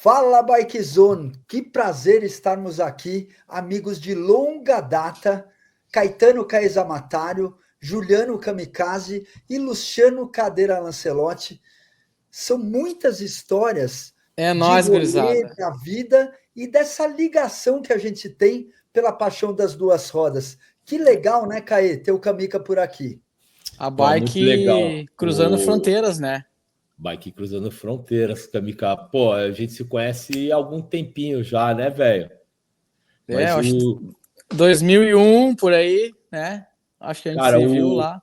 Fala, Bikezone! Que prazer estarmos aqui, amigos de longa data, Caetano Caezamatário, Juliano Kamikaze e Luciano Cadeira Lancelotti. São muitas histórias de nóis, rolê, da vida e dessa ligação que a gente tem pela paixão das duas rodas. Que legal, né, Caê, ter o Kamika por aqui. A bike cruzando fronteiras, né? Bike cruzando fronteiras, Kamika. Pô, a gente se conhece há algum tempinho já, né, velho? Acho que 2001, por aí, né? Acho que a gente se viu lá.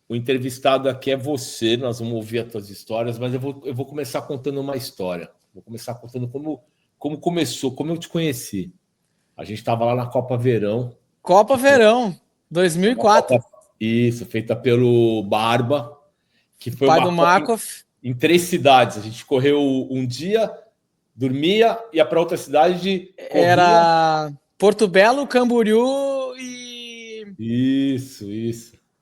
O entrevistado aqui é você, nós vamos ouvir as tuas histórias, mas eu vou começar contando uma história. Vou começar contando como começou, como eu te conheci. A gente estava lá na Copa Verão. Copa Verão, 2004. Isso, feita pelo Barba, que foi pai do Markov. Em 3 cidades. A gente correu um dia, dormia, ia para outra cidade. Corria. Era Porto Belo, Camboriú e... Isso.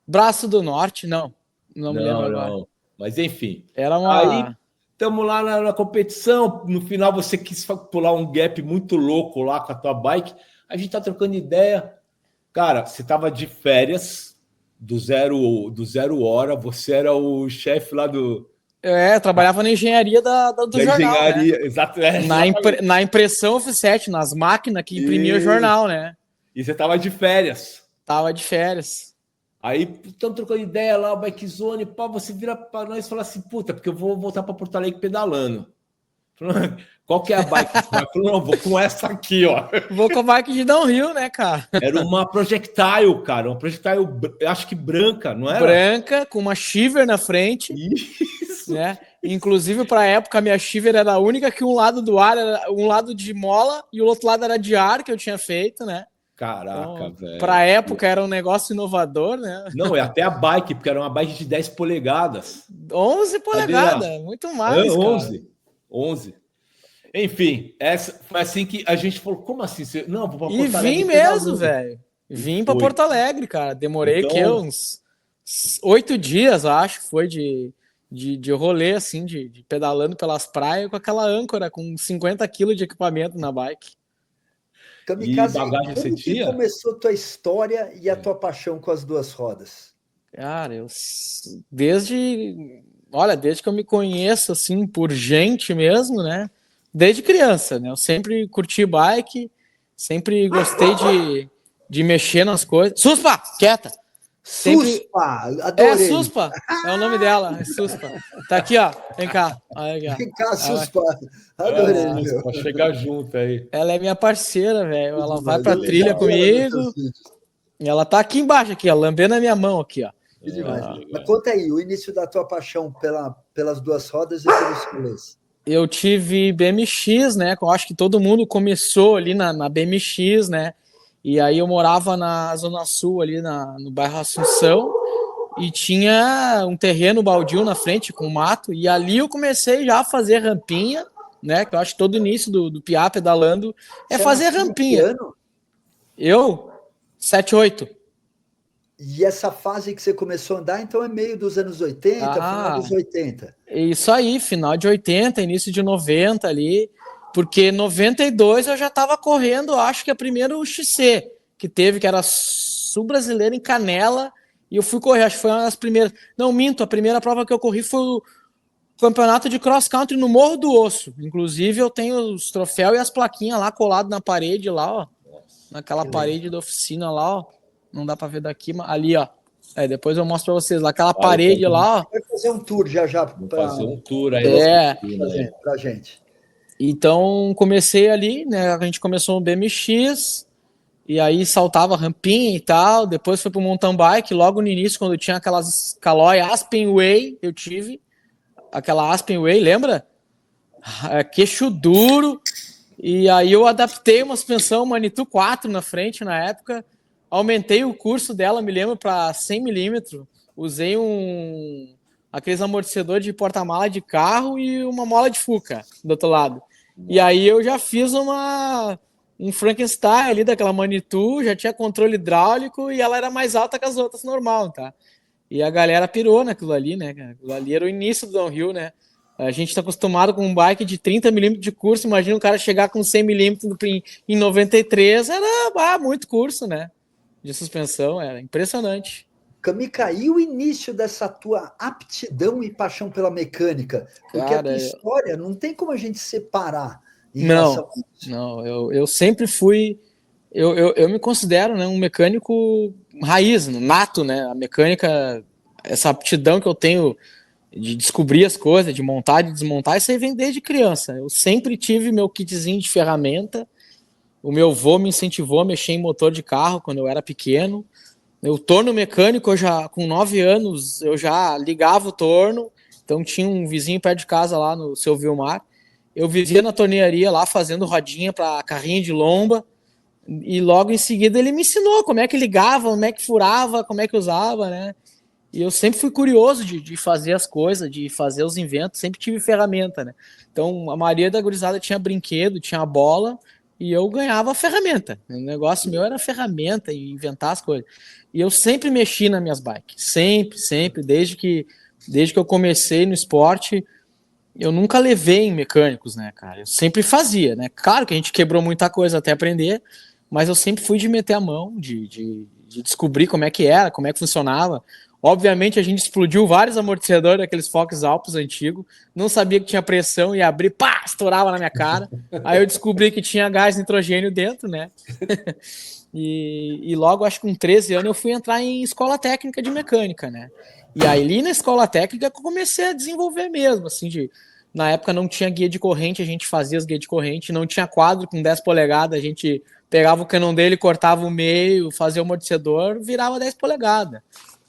Braço do Norte, não me lembro agora. Não. Mas enfim. Era uma... Aí estamos lá na competição. No final você quis pular um gap muito louco lá com a tua bike. A gente tá trocando ideia. Cara, você tava de férias do zero hora. Você era o chefe lá do... eu trabalhava na engenharia do jornal, engenharia, né? Exato. Na impressão offset, nas máquinas que imprimiam o jornal, né? E você tava de férias. Tava de férias. Aí estamos trocando ideia lá, o Bikezone, pá, você vira para nós e fala assim, puta, porque eu vou voltar para Porto Alegre pedalando. Qual que é a bike? Falou, não, vou com essa aqui, ó. Vou com a bike de downhill, né, cara? Era uma Projectile, cara. Uma Projectile, acho que branca, não era? Branca, com uma Shiver na frente. Isso. Né? Inclusive, para a época, a minha Shiver era a única que um lado do ar era um lado de mola e o outro lado era de ar que eu tinha feito, né? Caraca, então, velho. Para a época era um negócio inovador, né? Não, é até a bike, porque era uma bike de 10 polegadas. 11 polegadas, muito mais, 11. Enfim, essa foi assim que a gente falou, como assim? Não, vou pra Porto Alegre. E vim mesmo, velho. Vim para Porto Alegre, cara. Demorei então... uns 8 dias, acho, foi de rolê, assim, de pedalando pelas praias com aquela âncora com 50 quilos de equipamento na bike. Kamikaze, como que começou a tua história e a tua paixão com as duas rodas? Cara, desde que eu me conheço, assim, por gente mesmo, né? Desde criança, né? Eu sempre curti bike, sempre gostei de mexer nas coisas. Suspa! Quieta! Sempre... Suspa! Adorei! É Suspa! É o nome dela, é Suspa. Tá aqui, ó. Vem cá. Vem cá, Suspa! Adorei, meu. Pra chegar junto aí. Ela é minha parceira, velho. Ela vai pra trilha comigo. E ela tá aqui embaixo, aqui, ó. Lambendo a minha mão aqui, ó. Que demais. Mas conta aí, o início da tua paixão pelas duas rodas e pelos rolês. Eu tive BMX, né? Eu acho que todo mundo começou ali na BMX, né? E aí eu morava na Zona Sul, ali no bairro Assunção, e tinha um terreno baldio na frente com mato, e ali eu comecei já a fazer rampinha, né? Que eu acho que todo início do piá pedalando é fazer rampinha. Eu? 7, 8. E essa fase que você começou a andar, então é meio dos anos 80, final dos 80. Isso aí, final de 80, início de 90 ali, porque 92 eu já estava correndo, acho que a primeira UXC que teve, que era sul-brasileira em Canela, e eu fui correr, acho que foi uma das primeiras. Não, minto, a primeira prova que eu corri foi o campeonato de cross-country no Morro do Osso. Inclusive eu tenho os troféus e as plaquinhas lá coladas na parede lá, ó. Naquela parede da oficina lá, ó. Não dá para ver daqui, mas ali, ó. Depois eu mostro para vocês lá. Aquela parede lá, ó. Vai fazer um tour já. Fazer um tour aí. Pra gente. Então, comecei ali, né? A gente começou no BMX, e aí saltava rampinha e tal. Depois foi pro mountain bike. Logo no início, quando tinha aquelas Caloi Aspen Way, eu tive. Aquela Aspen Way, lembra? Queixo duro. E aí eu adaptei uma suspensão Manitou 4 na frente na época. Aumentei o curso dela, me lembro, para 100 milímetros. Usei aqueles amortecedores de porta-mala de carro e uma mola de Fuca do outro lado. E aí eu já fiz um Frankenstein ali daquela Manitou, já tinha controle hidráulico e ela era mais alta que as outras normal, tá? E a galera pirou naquilo ali, né? Aquilo ali era o início do downhill, né? A gente está acostumado com um bike de 30 milímetros de curso, imagina o cara chegar com 100 milímetros em 93, era muito curso, né? De suspensão, era impressionante. Kamika, e o início dessa tua aptidão e paixão pela mecânica? Porque a tua história não tem como a gente separar em relação a isso. Não, eu sempre fui. Eu me considero, né, um mecânico raiz, nato, né? A mecânica, essa aptidão que eu tenho de descobrir as coisas, de montar, de desmontar, isso aí vem desde criança. Eu sempre tive meu kitzinho de ferramenta. O meu avô me incentivou a mexer em motor de carro quando eu era pequeno. O torno mecânico, eu já com 9 anos, eu já ligava o torno. Então tinha um vizinho perto de casa lá no Seu Vilmar. Eu vivia na tornearia lá fazendo rodinha para carrinho de lomba. E logo em seguida ele me ensinou como é que ligava, como é que furava, como é que usava, né? E eu sempre fui curioso de fazer as coisas, de fazer os inventos, sempre tive ferramenta, né? Então a maioria da gurizada tinha brinquedo, tinha bola, e eu ganhava a ferramenta. O negócio meu era ferramenta e inventar as coisas. E eu sempre mexi nas minhas bikes, sempre, desde que eu comecei no esporte, eu nunca levei em mecânicos, né, cara? Eu sempre fazia, né? Claro que a gente quebrou muita coisa até aprender, mas eu sempre fui de meter a mão, de descobrir como é que era, como é que funcionava. Obviamente a gente explodiu vários amortecedores daqueles Fox Alpos antigos, não sabia que tinha pressão e abrir, pá, estourava na minha cara. Aí eu descobri que tinha gás nitrogênio dentro, né? E logo, acho que com 13 anos, eu fui entrar em escola técnica de mecânica, né? E aí, ali na escola técnica, que eu comecei a desenvolver mesmo, assim, na época não tinha guia de corrente, a gente fazia as guias de corrente, não tinha quadro com 10 polegadas, a gente pegava o canão dele, cortava o meio, fazia o amortecedor, virava 10 polegadas.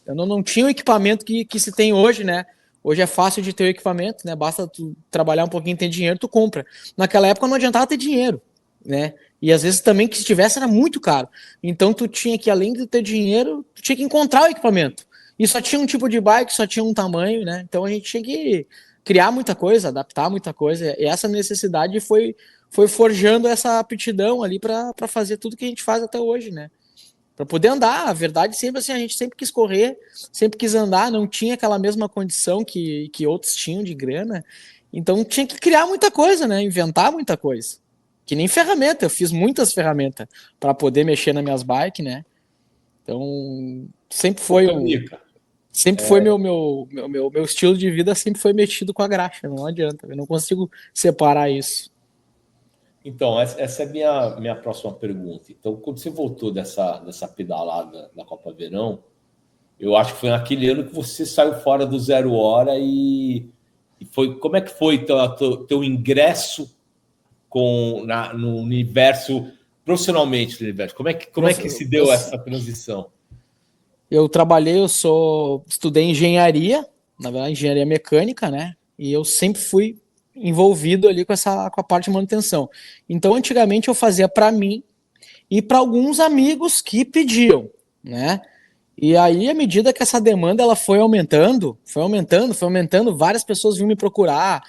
Eu não tinha o equipamento que se tem hoje, né? Hoje é fácil de ter o equipamento, né? Basta tu trabalhar um pouquinho, ter dinheiro, tu compra. Naquela época não adiantava ter dinheiro, né? E às vezes também que se tivesse era muito caro. Então tu tinha que, além de ter dinheiro, tu tinha que encontrar o equipamento. E só tinha um tipo de bike, só tinha um tamanho, né? Então a gente tinha que criar muita coisa, adaptar muita coisa. E essa necessidade foi forjando essa aptidão ali para fazer tudo que a gente faz até hoje, né? Para poder andar, a verdade sempre assim, a gente sempre quis correr, sempre quis andar, não tinha aquela mesma condição que outros tinham de grana, então tinha que criar muita coisa, né? Inventar muita coisa. Que nem ferramenta, eu fiz muitas ferramentas para poder mexer nas minhas bikes, né? Então, sempre foi meu estilo de vida sempre foi metido com a graxa, não adianta, eu não consigo separar isso. Então, essa é a minha próxima pergunta. Então, quando você voltou dessa pedalada da Copa Verão, eu acho que foi naquele ano que você saiu fora do 0 hora e foi. Como é que foi teu ingresso no universo, profissionalmente no universo? Como é que se deu essa transição? Eu estudei engenharia, na verdade, engenharia mecânica, né? E eu sempre fui envolvido ali com a parte de manutenção. Então, antigamente eu fazia para mim e para alguns amigos que pediam, né? E aí, à medida que essa demanda ela foi aumentando, várias pessoas vinham me procurar,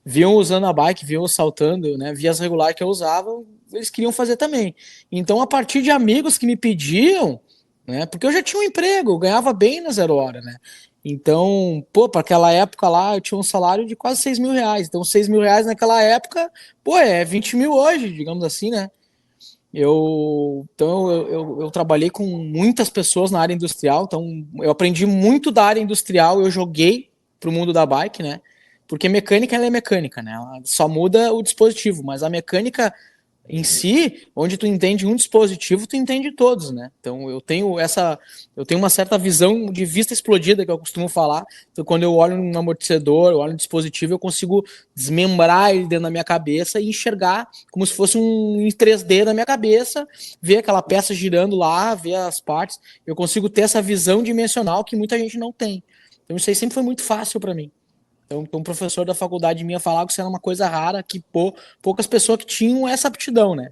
viam usando a bike, viam saltando, né? Via as regulares que eu usava, eles queriam fazer também. Então, a partir de amigos que me pediam, né? Porque eu já tinha um emprego, eu ganhava bem na 0 hora, né? Então, para aquela época lá, eu tinha um salário de quase 6 mil reais. Então, 6 mil reais naquela época, é 20 mil hoje, digamos assim, né? Então eu trabalhei com muitas pessoas na área industrial, então eu aprendi muito da área industrial, eu joguei pro mundo da bike, né? Porque mecânica, ela é mecânica, né? Ela só muda o dispositivo, mas a mecânica em si, onde tu entende um dispositivo, tu entende todos, né? Então eu tenho uma certa visão de vista explodida que eu costumo falar. Então quando eu olho no amortecedor, eu olho no dispositivo, eu consigo desmembrar ele dentro da minha cabeça e enxergar como se fosse um em 3D na minha cabeça, ver aquela peça girando lá, ver as partes. Eu consigo ter essa visão dimensional que muita gente não tem. Então isso aí sempre foi muito fácil para mim. Então, um professor da faculdade minha falava que isso era uma coisa rara, que poucas pessoas que tinham essa aptidão, né?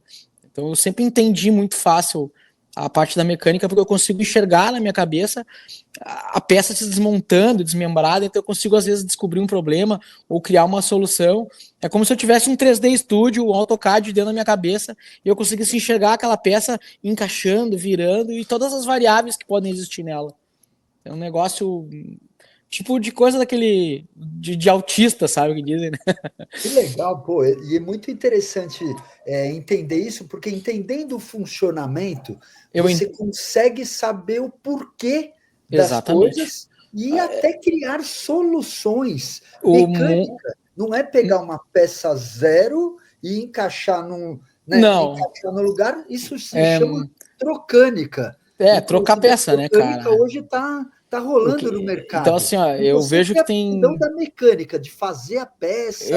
Então, eu sempre entendi muito fácil a parte da mecânica, porque eu consigo enxergar na minha cabeça a peça se desmontando, desmembrada, então eu consigo, às vezes, descobrir um problema ou criar uma solução. É como se eu tivesse um 3D Studio, um AutoCAD dentro da minha cabeça, e eu conseguisse enxergar aquela peça encaixando, virando, e todas as variáveis que podem existir nela. É um negócio tipo de coisa daquele de autista, sabe o que dizem, né? Que legal, pô, e é muito interessante entender isso, porque entendendo o funcionamento, você consegue saber o porquê das coisas e até criar soluções. Mecânica não é pegar uma peça zero e encaixar encaixar no lugar, isso se chama trocânica. Trocar peça, né, cara? Hoje tá rolando no mercado. Então, assim, ó, eu vejo que tem da mecânica, de fazer a peça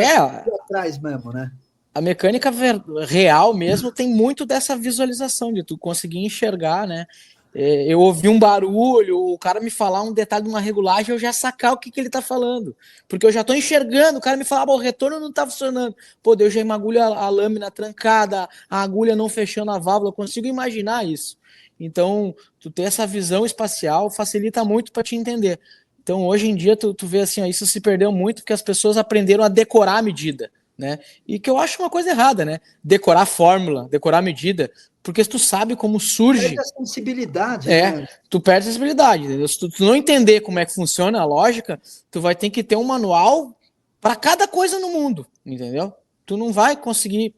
atrás mesmo, né? A mecânica real mesmo tem muito dessa visualização, de tu conseguir enxergar, né? Eu ouvi um barulho, o cara me falar um detalhe de uma regulagem, eu já sacar o que ele tá falando. Porque eu já tô enxergando, o cara me fala, o retorno não tá funcionando. Pô, eu já imagulho a lâmina trancada, a agulha não fechando a válvula, eu consigo imaginar isso. Então, tu ter essa visão espacial facilita muito para te entender. Então, hoje em dia, tu vê assim, ó, isso se perdeu muito porque as pessoas aprenderam a decorar a medida, né? E que eu acho uma coisa errada, né? Decorar fórmula, decorar medida, porque se tu sabe como surge... Perde a sensibilidade, né? Tu perde a sensibilidade. Entendeu? Se tu não entender como é que funciona a lógica, tu vai ter que ter um manual para cada coisa no mundo, entendeu? Tu não vai conseguir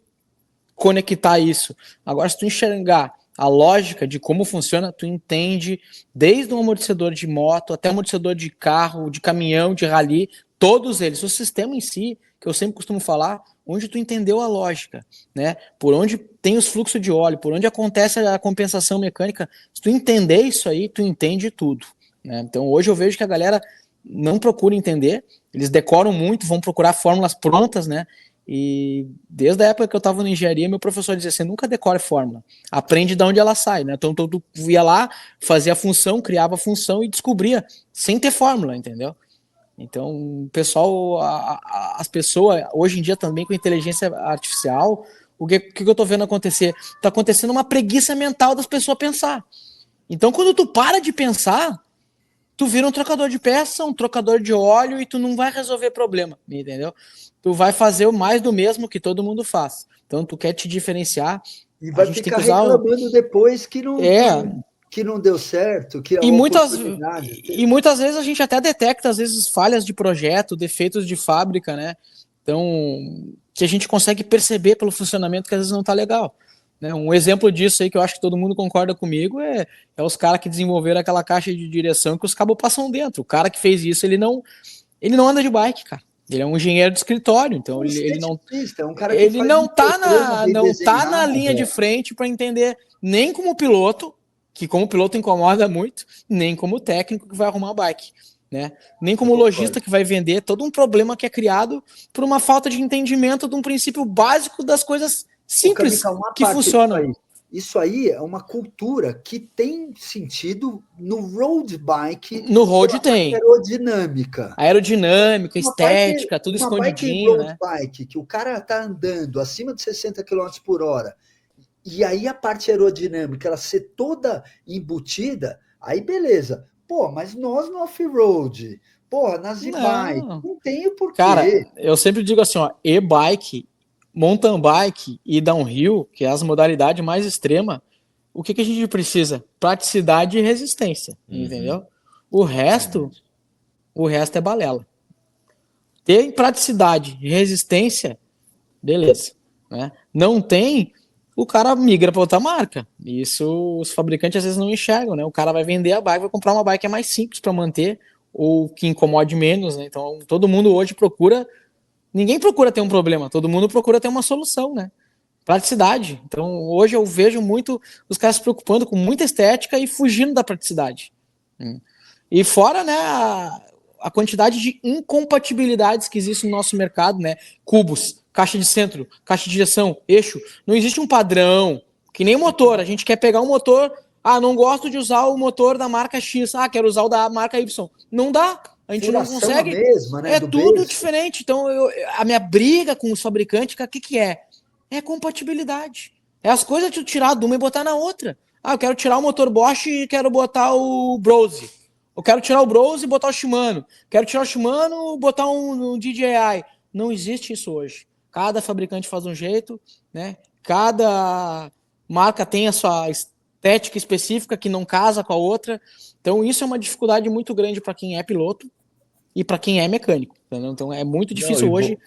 conectar isso. Agora, se tu enxergar a lógica de como funciona, tu entende desde um amortecedor de moto até amortecedor de carro, de caminhão, de rally, todos eles, o sistema em si, que eu sempre costumo falar, onde tu entendeu a lógica, né? Por onde tem os fluxos de óleo, por onde acontece a compensação mecânica, se tu entender isso aí, tu entende tudo, né? Então hoje eu vejo que a galera não procura entender, eles decoram muito, vão procurar fórmulas prontas, né? E desde a época que eu estava na engenharia, meu professor dizia assim, nunca decore fórmula, aprende de onde ela sai, né? Então tu ia lá, fazia a função, criava a função e descobria, sem ter fórmula, entendeu? Então, o pessoal, as pessoas, hoje em dia também com inteligência artificial, o que eu tô vendo acontecer? Tá acontecendo uma preguiça mental das pessoas pensar. Então, quando tu para de pensar, tu vira um trocador de peça, um trocador de óleo e tu não vai resolver problema, entendeu? Tu vai fazer o mais do mesmo que todo mundo faz. Então, tu quer te diferenciar. E vai ficar reclamando depois que não deu certo, que e muitas vezes a gente até detecta, às vezes, falhas de projeto, defeitos de fábrica, né? Então, que a gente consegue perceber pelo funcionamento que às vezes não tá legal. Né? Um exemplo disso aí que eu acho que todo mundo concorda comigo é os caras que desenvolveram aquela caixa de direção que os cabos passam dentro. O cara que fez isso, ele não anda de bike, cara. Ele é um engenheiro de escritório, então ele não tá na linha de frente para entender nem como piloto, que como piloto incomoda muito, nem como técnico que vai arrumar a bike, né? Nem como lojista que vai vender todo um problema que é criado por uma falta de entendimento de um princípio básico das coisas simples que funcionam. Isso aí é uma cultura que tem sentido no road bike. No road tem. Aerodinâmica, estética, tudo escondidinho, né? Bike, que o cara tá andando acima de 60 km por hora, e aí a parte aerodinâmica, ela ser toda embutida, aí beleza. Pô, mas nós no off-road, porra, nas e-bike, não tem o porquê. Cara, eu sempre digo assim, ó, e-bike, mountain bike e downhill, que é as modalidades mais extremas, o que a gente precisa? Praticidade e resistência, entendeu? O resto é balela. Tem praticidade e resistência, beleza, né? Não tem, o cara migra para outra marca. Isso os fabricantes às vezes não enxergam, né? O cara vai vender a bike, vai comprar uma bike que é mais simples para manter ou que incomode menos, né? Então todo mundo hoje procura. Ninguém procura ter um problema, todo mundo procura ter uma solução, né? Praticidade. Então, hoje eu vejo muito os caras se preocupando com muita estética e fugindo da praticidade. E fora, né, a quantidade de incompatibilidades que existe no nosso mercado, né? Cubos, caixa de centro, caixa de direção, eixo. Não existe um padrão, que nem motor. A gente quer pegar um motor, não gosto de usar o motor da marca X, quero usar o da marca Y. Não dá. A gente não consegue. Mesma, né, tudo berço. Diferente. Então, a minha briga com os fabricantes, o que é? É compatibilidade. É as coisas de tirar de uma e botar na outra. Eu quero tirar o motor Bosch e quero botar o Brose. Eu quero tirar o Brose e botar o Shimano. Quero tirar o Shimano e botar um DJI. Não existe isso hoje. Cada fabricante faz um jeito, né? Cada marca tem a sua estética específica que não casa com a outra. Então, isso é uma dificuldade muito grande para quem é piloto, e para quem é mecânico. Entendeu? Então é muito difícil hoje.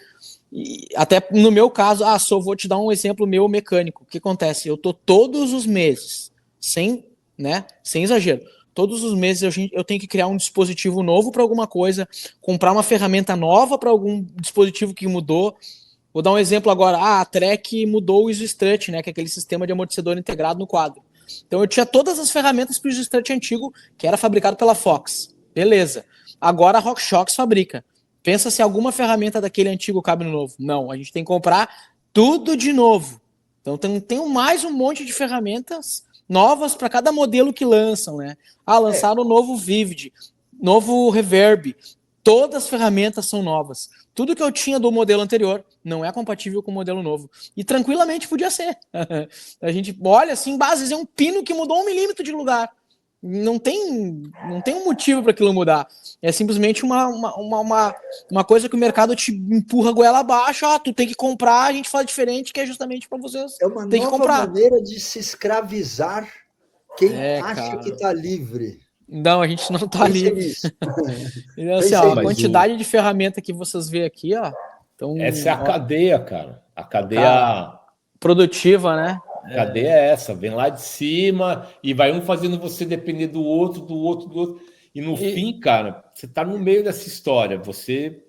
E até no meu caso, vou te dar um exemplo meu mecânico. O que acontece? Eu tô todos os meses, sem exagero, todos os meses eu tenho que criar um dispositivo novo para alguma coisa, comprar uma ferramenta nova para algum dispositivo que mudou. Vou dar um exemplo agora. A Trek mudou o ISO-Strut, né, que é aquele sistema de amortecedor integrado no quadro. Então eu tinha todas as ferramentas para o ISO-Strut antigo, que era fabricado pela Fox. Beleza. Agora a RockShox fabrica. Pensa se alguma ferramenta daquele antigo cabe no novo. Não, a gente tem que comprar tudo de novo. Então tem mais um monte de ferramentas novas para cada modelo que lançam, né? Lançaram o novo Vivid, novo Reverb. Todas as ferramentas são novas. Tudo que eu tinha do modelo anterior não é compatível com o modelo novo. E tranquilamente podia ser. A gente olha assim, bases é um pino que mudou 1 milímetro de lugar. Não tem um motivo para aquilo mudar. É simplesmente uma coisa que o mercado te empurra a goela abaixo. Tu tem que comprar, a gente faz diferente, que é justamente para vocês. É uma tem que nova comprar. maneira de se escravizar quem acha que está livre. Não, a gente não está livre. Então, assim, a quantidade de ferramenta que vocês vê aqui, ó. Então, essa é a cadeia, cara. A cadeia produtiva, né? A cadeia é essa, vem lá de cima e vai um fazendo você depender do outro, do outro, do outro. E no fim, cara, você tá no meio dessa história, você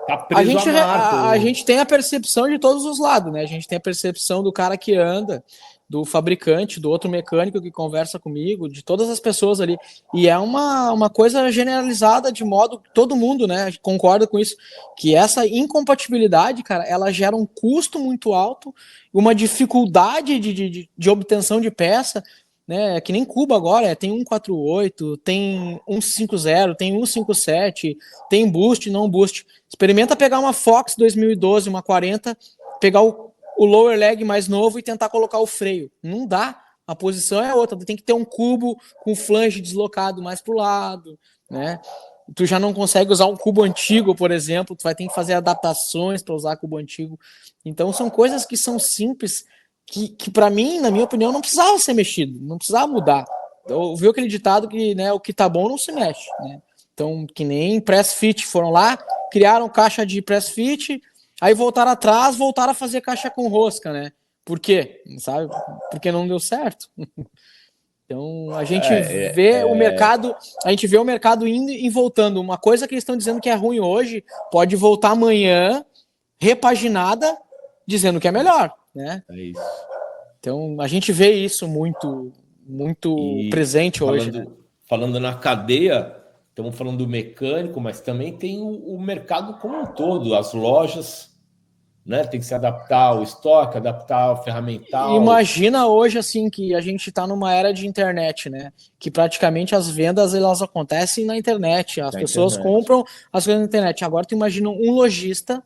tá preso a marco. A gente tem a percepção de todos os lados, né? A gente tem a percepção do cara que anda, do fabricante, do outro mecânico que conversa comigo, de todas as pessoas ali. E é uma coisa generalizada de modo que todo mundo, né, concorda com isso, que essa incompatibilidade, cara, ela gera um custo muito alto, uma dificuldade de obtenção de peça, né, que nem Cuba agora, tem 148, tem 150, tem 157, tem boost, não boost. Experimenta pegar uma Fox 2012, uma 40, pegar o lower leg mais novo e tentar colocar o freio. Não dá. A posição é outra. Tem que ter um cubo com flange deslocado mais para o lado, né? Tu já não consegue usar um cubo antigo, por exemplo. Tu vai ter que fazer adaptações para usar cubo antigo. Então são coisas que são simples, que para mim, na minha opinião, não precisava ser mexido, não precisava mudar. Eu ouvi aquele ditado que, né, o que tá bom não se mexe, né? Então, que nem press fit, foram lá, criaram caixa de press fit, aí voltaram atrás, voltaram a fazer caixa com rosca, né? Por quê? Sabe? Porque não deu certo. Então, a gente vê o mercado, a gente vê o mercado indo e voltando. Uma coisa que eles estão dizendo que é ruim hoje, pode voltar amanhã, repaginada, dizendo que é melhor, né? É isso. Então, a gente vê isso muito presente hoje, né? Falando na cadeia, estamos falando do mecânico, mas também tem o mercado como um todo, as lojas, né? Tem que se adaptar ao estoque, adaptar ao ferramental. Imagina hoje, assim, que a gente está numa era de internet, né? Que praticamente as vendas, elas acontecem na internet. As pessoas compram as coisas na internet. Agora, tu imagina um lojista,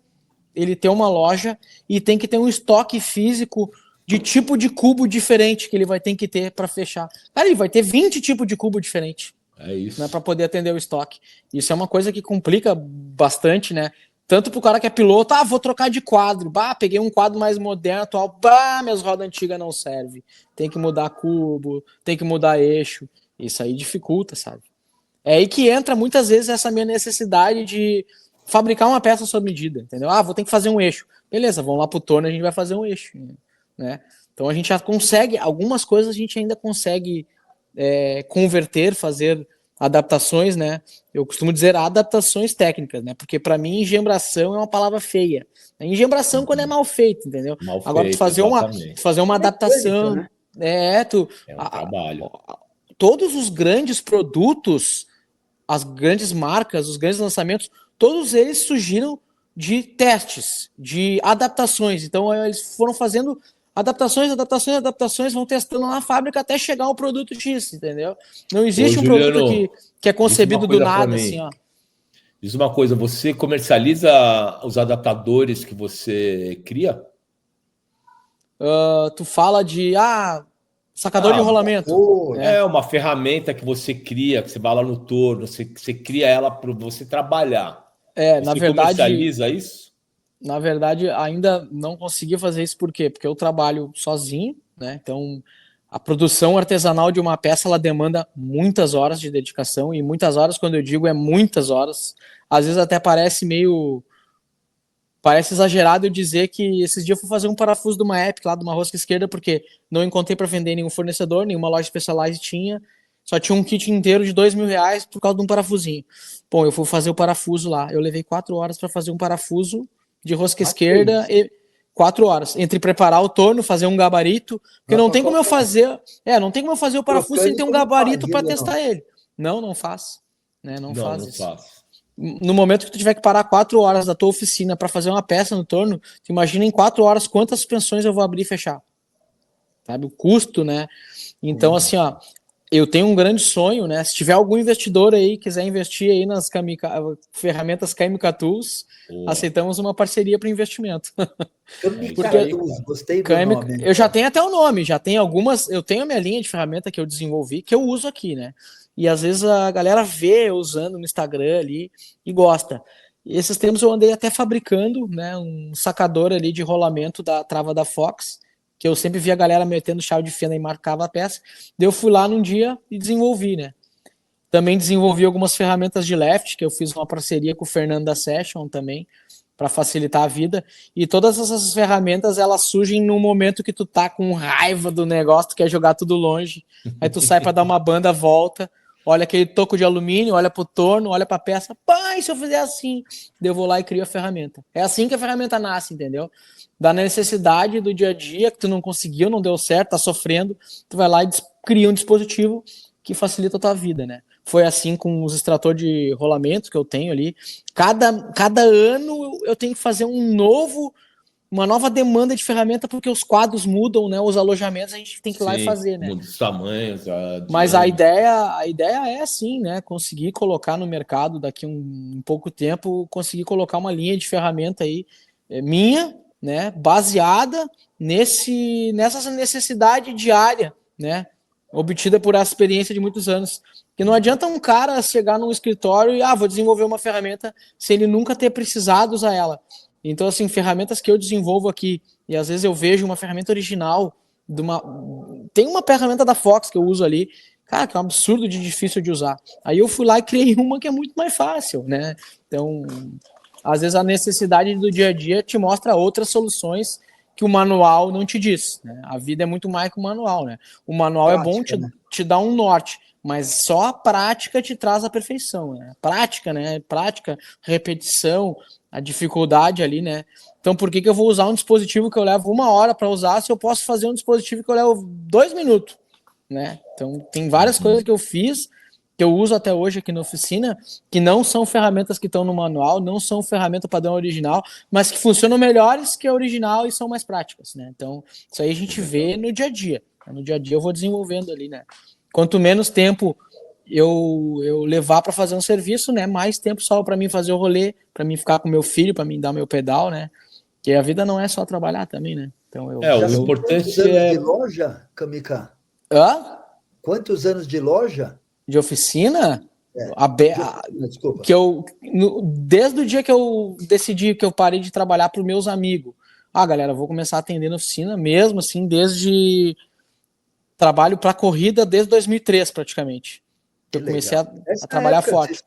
ele tem uma loja e tem que ter um estoque físico de tipo de cubo diferente que ele vai ter que ter para fechar. Cara, ele vai ter 20 tipos de cubo diferente. É isso. Né, para poder atender o estoque. Isso é uma coisa que complica bastante, né? Tanto pro cara que é piloto, vou trocar de quadro. Peguei um quadro mais moderno, atual. Minhas rodas antigas não servem. Tem que mudar cubo, tem que mudar eixo. Isso aí dificulta, sabe? É aí que entra muitas vezes essa minha necessidade de fabricar uma peça sob medida, entendeu? Vou ter que fazer um eixo. Beleza, vamos lá pro torno, a gente vai fazer um eixo, né? Então a gente já consegue, algumas coisas a gente ainda consegue converter, fazer adaptações, né? Eu costumo dizer adaptações técnicas, né? Porque para mim engembração é uma palavra feia. Engembração quando é mal feito, entendeu? Agora tu fazer uma adaptação, né? É um trabalho. Todos os grandes produtos, as grandes marcas, os grandes lançamentos, todos eles surgiram de testes, de adaptações. Então eles foram fazendo adaptações, vão testando na fábrica até chegar ao produto X, entendeu? Não existe um produto que é concebido do nada, assim, ó. Diz uma coisa, você comercializa os adaptadores que você cria? Tu fala de, sacador de rolamento. Uma ferramenta que você cria, que você vai lá no torno, você cria ela para você trabalhar. Você na verdade, comercializa isso? Na verdade, ainda não consegui fazer isso, por quê? Porque eu trabalho sozinho, né? Então, A produção artesanal de uma peça, ela demanda muitas horas de dedicação, e muitas horas, quando eu digo, é muitas horas. Às vezes até parece exagerado eu dizer que esses dias eu fui fazer um parafuso de uma Epic lá, de uma rosca esquerda, porque não encontrei para vender nenhum fornecedor, nenhuma loja Specialized tinha, só tinha um kit inteiro de R$2.000 por causa de um parafusinho. Bom, eu fui fazer o parafuso lá, eu levei 4 horas para fazer um parafuso de rosca esquerda, 4 horas, entre preparar o torno, fazer um gabarito, porque não tem como eu fazer o parafuso sem ter um gabarito para testar ele. Não faz, né? Não faz isso. No momento que tu tiver que parar 4 horas da tua oficina para fazer uma peça no torno, tu imagina em 4 horas quantas suspensões eu vou abrir e fechar. Sabe? O custo, né? Então, assim, ó, eu tenho um grande sonho, né? Se tiver algum investidor aí que quiser investir aí nas ferramentas Kamika Tools, aceitamos uma parceria para investimento. Gostei do nome. Eu já tenho até o nome, já tem algumas, eu tenho a minha linha de ferramenta que eu desenvolvi, que eu uso aqui, né? E às vezes a galera vê eu usando no Instagram ali e gosta. E esses tempos eu andei até fabricando, né, um sacador ali de rolamento da trava da Fox, que eu sempre via a galera metendo chave de fenda e marcava a peça. Daí eu fui lá num dia e desenvolvi, né? Também desenvolvi algumas ferramentas de left, que eu fiz uma parceria com o Fernando da Session também, para facilitar a vida. E todas essas ferramentas, elas surgem no momento que tu tá com raiva do negócio, tu quer jogar tudo longe, aí tu sai para dar uma banda, volta, olha aquele toco de alumínio, olha pro torno, olha pra peça, pai, se eu fizer assim, eu vou lá e crio a ferramenta. É assim que a ferramenta nasce, entendeu? Da necessidade do dia a dia, que tu não conseguiu, não deu certo, tá sofrendo, tu vai lá e cria um dispositivo que facilita a tua vida, né? Foi assim com os extratores de rolamento que eu tenho ali. Cada ano eu tenho que fazer uma nova demanda de ferramenta, porque os quadros mudam, né? Os alojamentos a gente tem que ir lá e fazer, né? Muda os tamanhos. Mas a ideia é assim, né? Conseguir colocar no mercado daqui um pouco tempo, conseguir colocar uma linha de ferramenta aí minha, né? Baseada nessa necessidade diária, né? Obtida por essa experiência de muitos anos. Porque não adianta um cara chegar num escritório e vou desenvolver uma ferramenta se ele nunca ter precisado usar ela. Então, assim, ferramentas que eu desenvolvo aqui, e às vezes eu vejo uma ferramenta original, tem uma ferramenta da Fox que eu uso ali, cara, que é um absurdo de difícil de usar. Aí eu fui lá e criei uma que é muito mais fácil, né? Então, às vezes a necessidade do dia a dia te mostra outras soluções que o manual não te diz, né? A vida é muito mais que o manual, né? O manual prática, é bom, te dá um norte, mas só a prática te traz a perfeição, né? Prática, né? Prática, repetição, a dificuldade ali, né? Então, por que eu vou usar um dispositivo que eu levo 1 hora para usar se eu posso fazer um dispositivo que eu levo 2 minutos, né? Então, tem várias coisas que eu fiz, que eu uso até hoje aqui na oficina, que não são ferramentas que estão no manual, não são ferramenta padrão original, mas que funcionam melhores que a original e são mais práticas, né? Então, isso aí a gente vê no dia a dia. No dia a dia eu vou desenvolvendo ali, né? Quanto menos tempo eu levar para fazer um serviço, né? Mais tempo só para mim fazer o rolê, para mim ficar com meu filho, para mim dar meu pedal, né? Porque a vida não é só trabalhar também, né? Então o importante é de loja, Kamika. Quantos anos de loja? De oficina? Desculpa. Desde o dia que eu decidi que eu parei de trabalhar para os meus amigos. Galera, eu vou começar a atender na oficina mesmo, assim, desde trabalho para corrida desde 2003 praticamente. Eu comecei a trabalhar forte.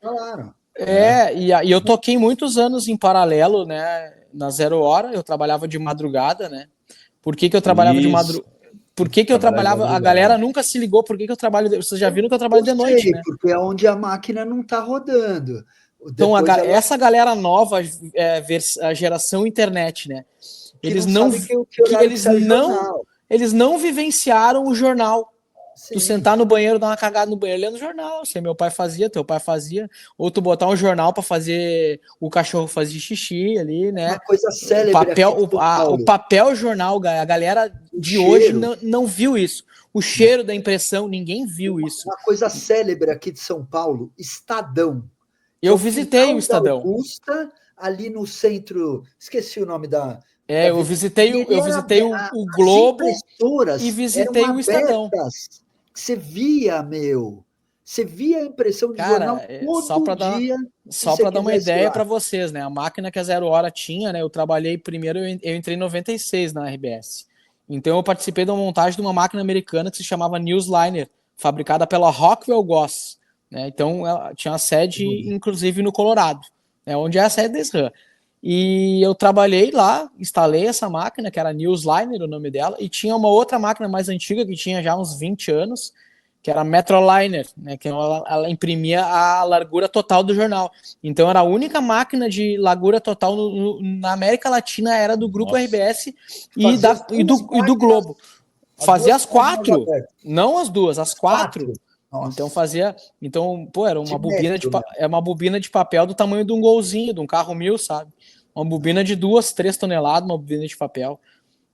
E eu toquei muitos anos em paralelo, né? Na 0 hora, eu trabalhava de madrugada, né? Por que eu trabalhava de madrugada? Por que eu trabalhava? A galera nunca se ligou. Por que eu trabalho? Vocês já viram que eu trabalho de noite, né? Porque é onde a máquina não tá rodando. Então, essa galera nova, a geração internet, né? Eles não vivenciaram o jornal. Sim. Tu sentar no banheiro, dar uma cagada no banheiro, lendo jornal. Se meu pai fazia, teu pai fazia. Ou tu botar um jornal para fazer o cachorro fazer xixi ali, né? Uma coisa célebre. O papel jornal, a galera de hoje não viu isso. O cheiro da impressão, ninguém viu isso. Uma coisa célebre aqui de São Paulo, Estadão. Eu visitei o Estadão. Augusta, ali no centro, esqueci o nome da... eu visitei o Globo e visitei o Estadão. Você via, você via a impressão de jornal todo dia. Só para dar uma ideia para vocês, né? A máquina que a 0 hora tinha, né? Eu trabalhei primeiro, eu entrei em 96 na RBS. Então eu participei da montagem de uma máquina americana que se chamava Newsliner, fabricada pela Rockwell Goss, né? Então ela tinha a sede, inclusive, no Colorado, né? Onde é a sede da SRAM. E eu trabalhei lá, instalei essa máquina, que era Newsliner, o nome dela, e tinha uma outra máquina mais antiga, que tinha já uns 20 anos, que era a Metroliner, né, que ela imprimia a largura total do jornal. Então era a única máquina de largura total na América Latina, era do Grupo RBS e do Globo. Fazia as 4, não as 2, as 4. Então fazia, pô, era uma bobina uma bobina de papel do tamanho de um golzinho, de um carro 1000, sabe? Uma bobina de 2, 3 toneladas, uma bobina de papel.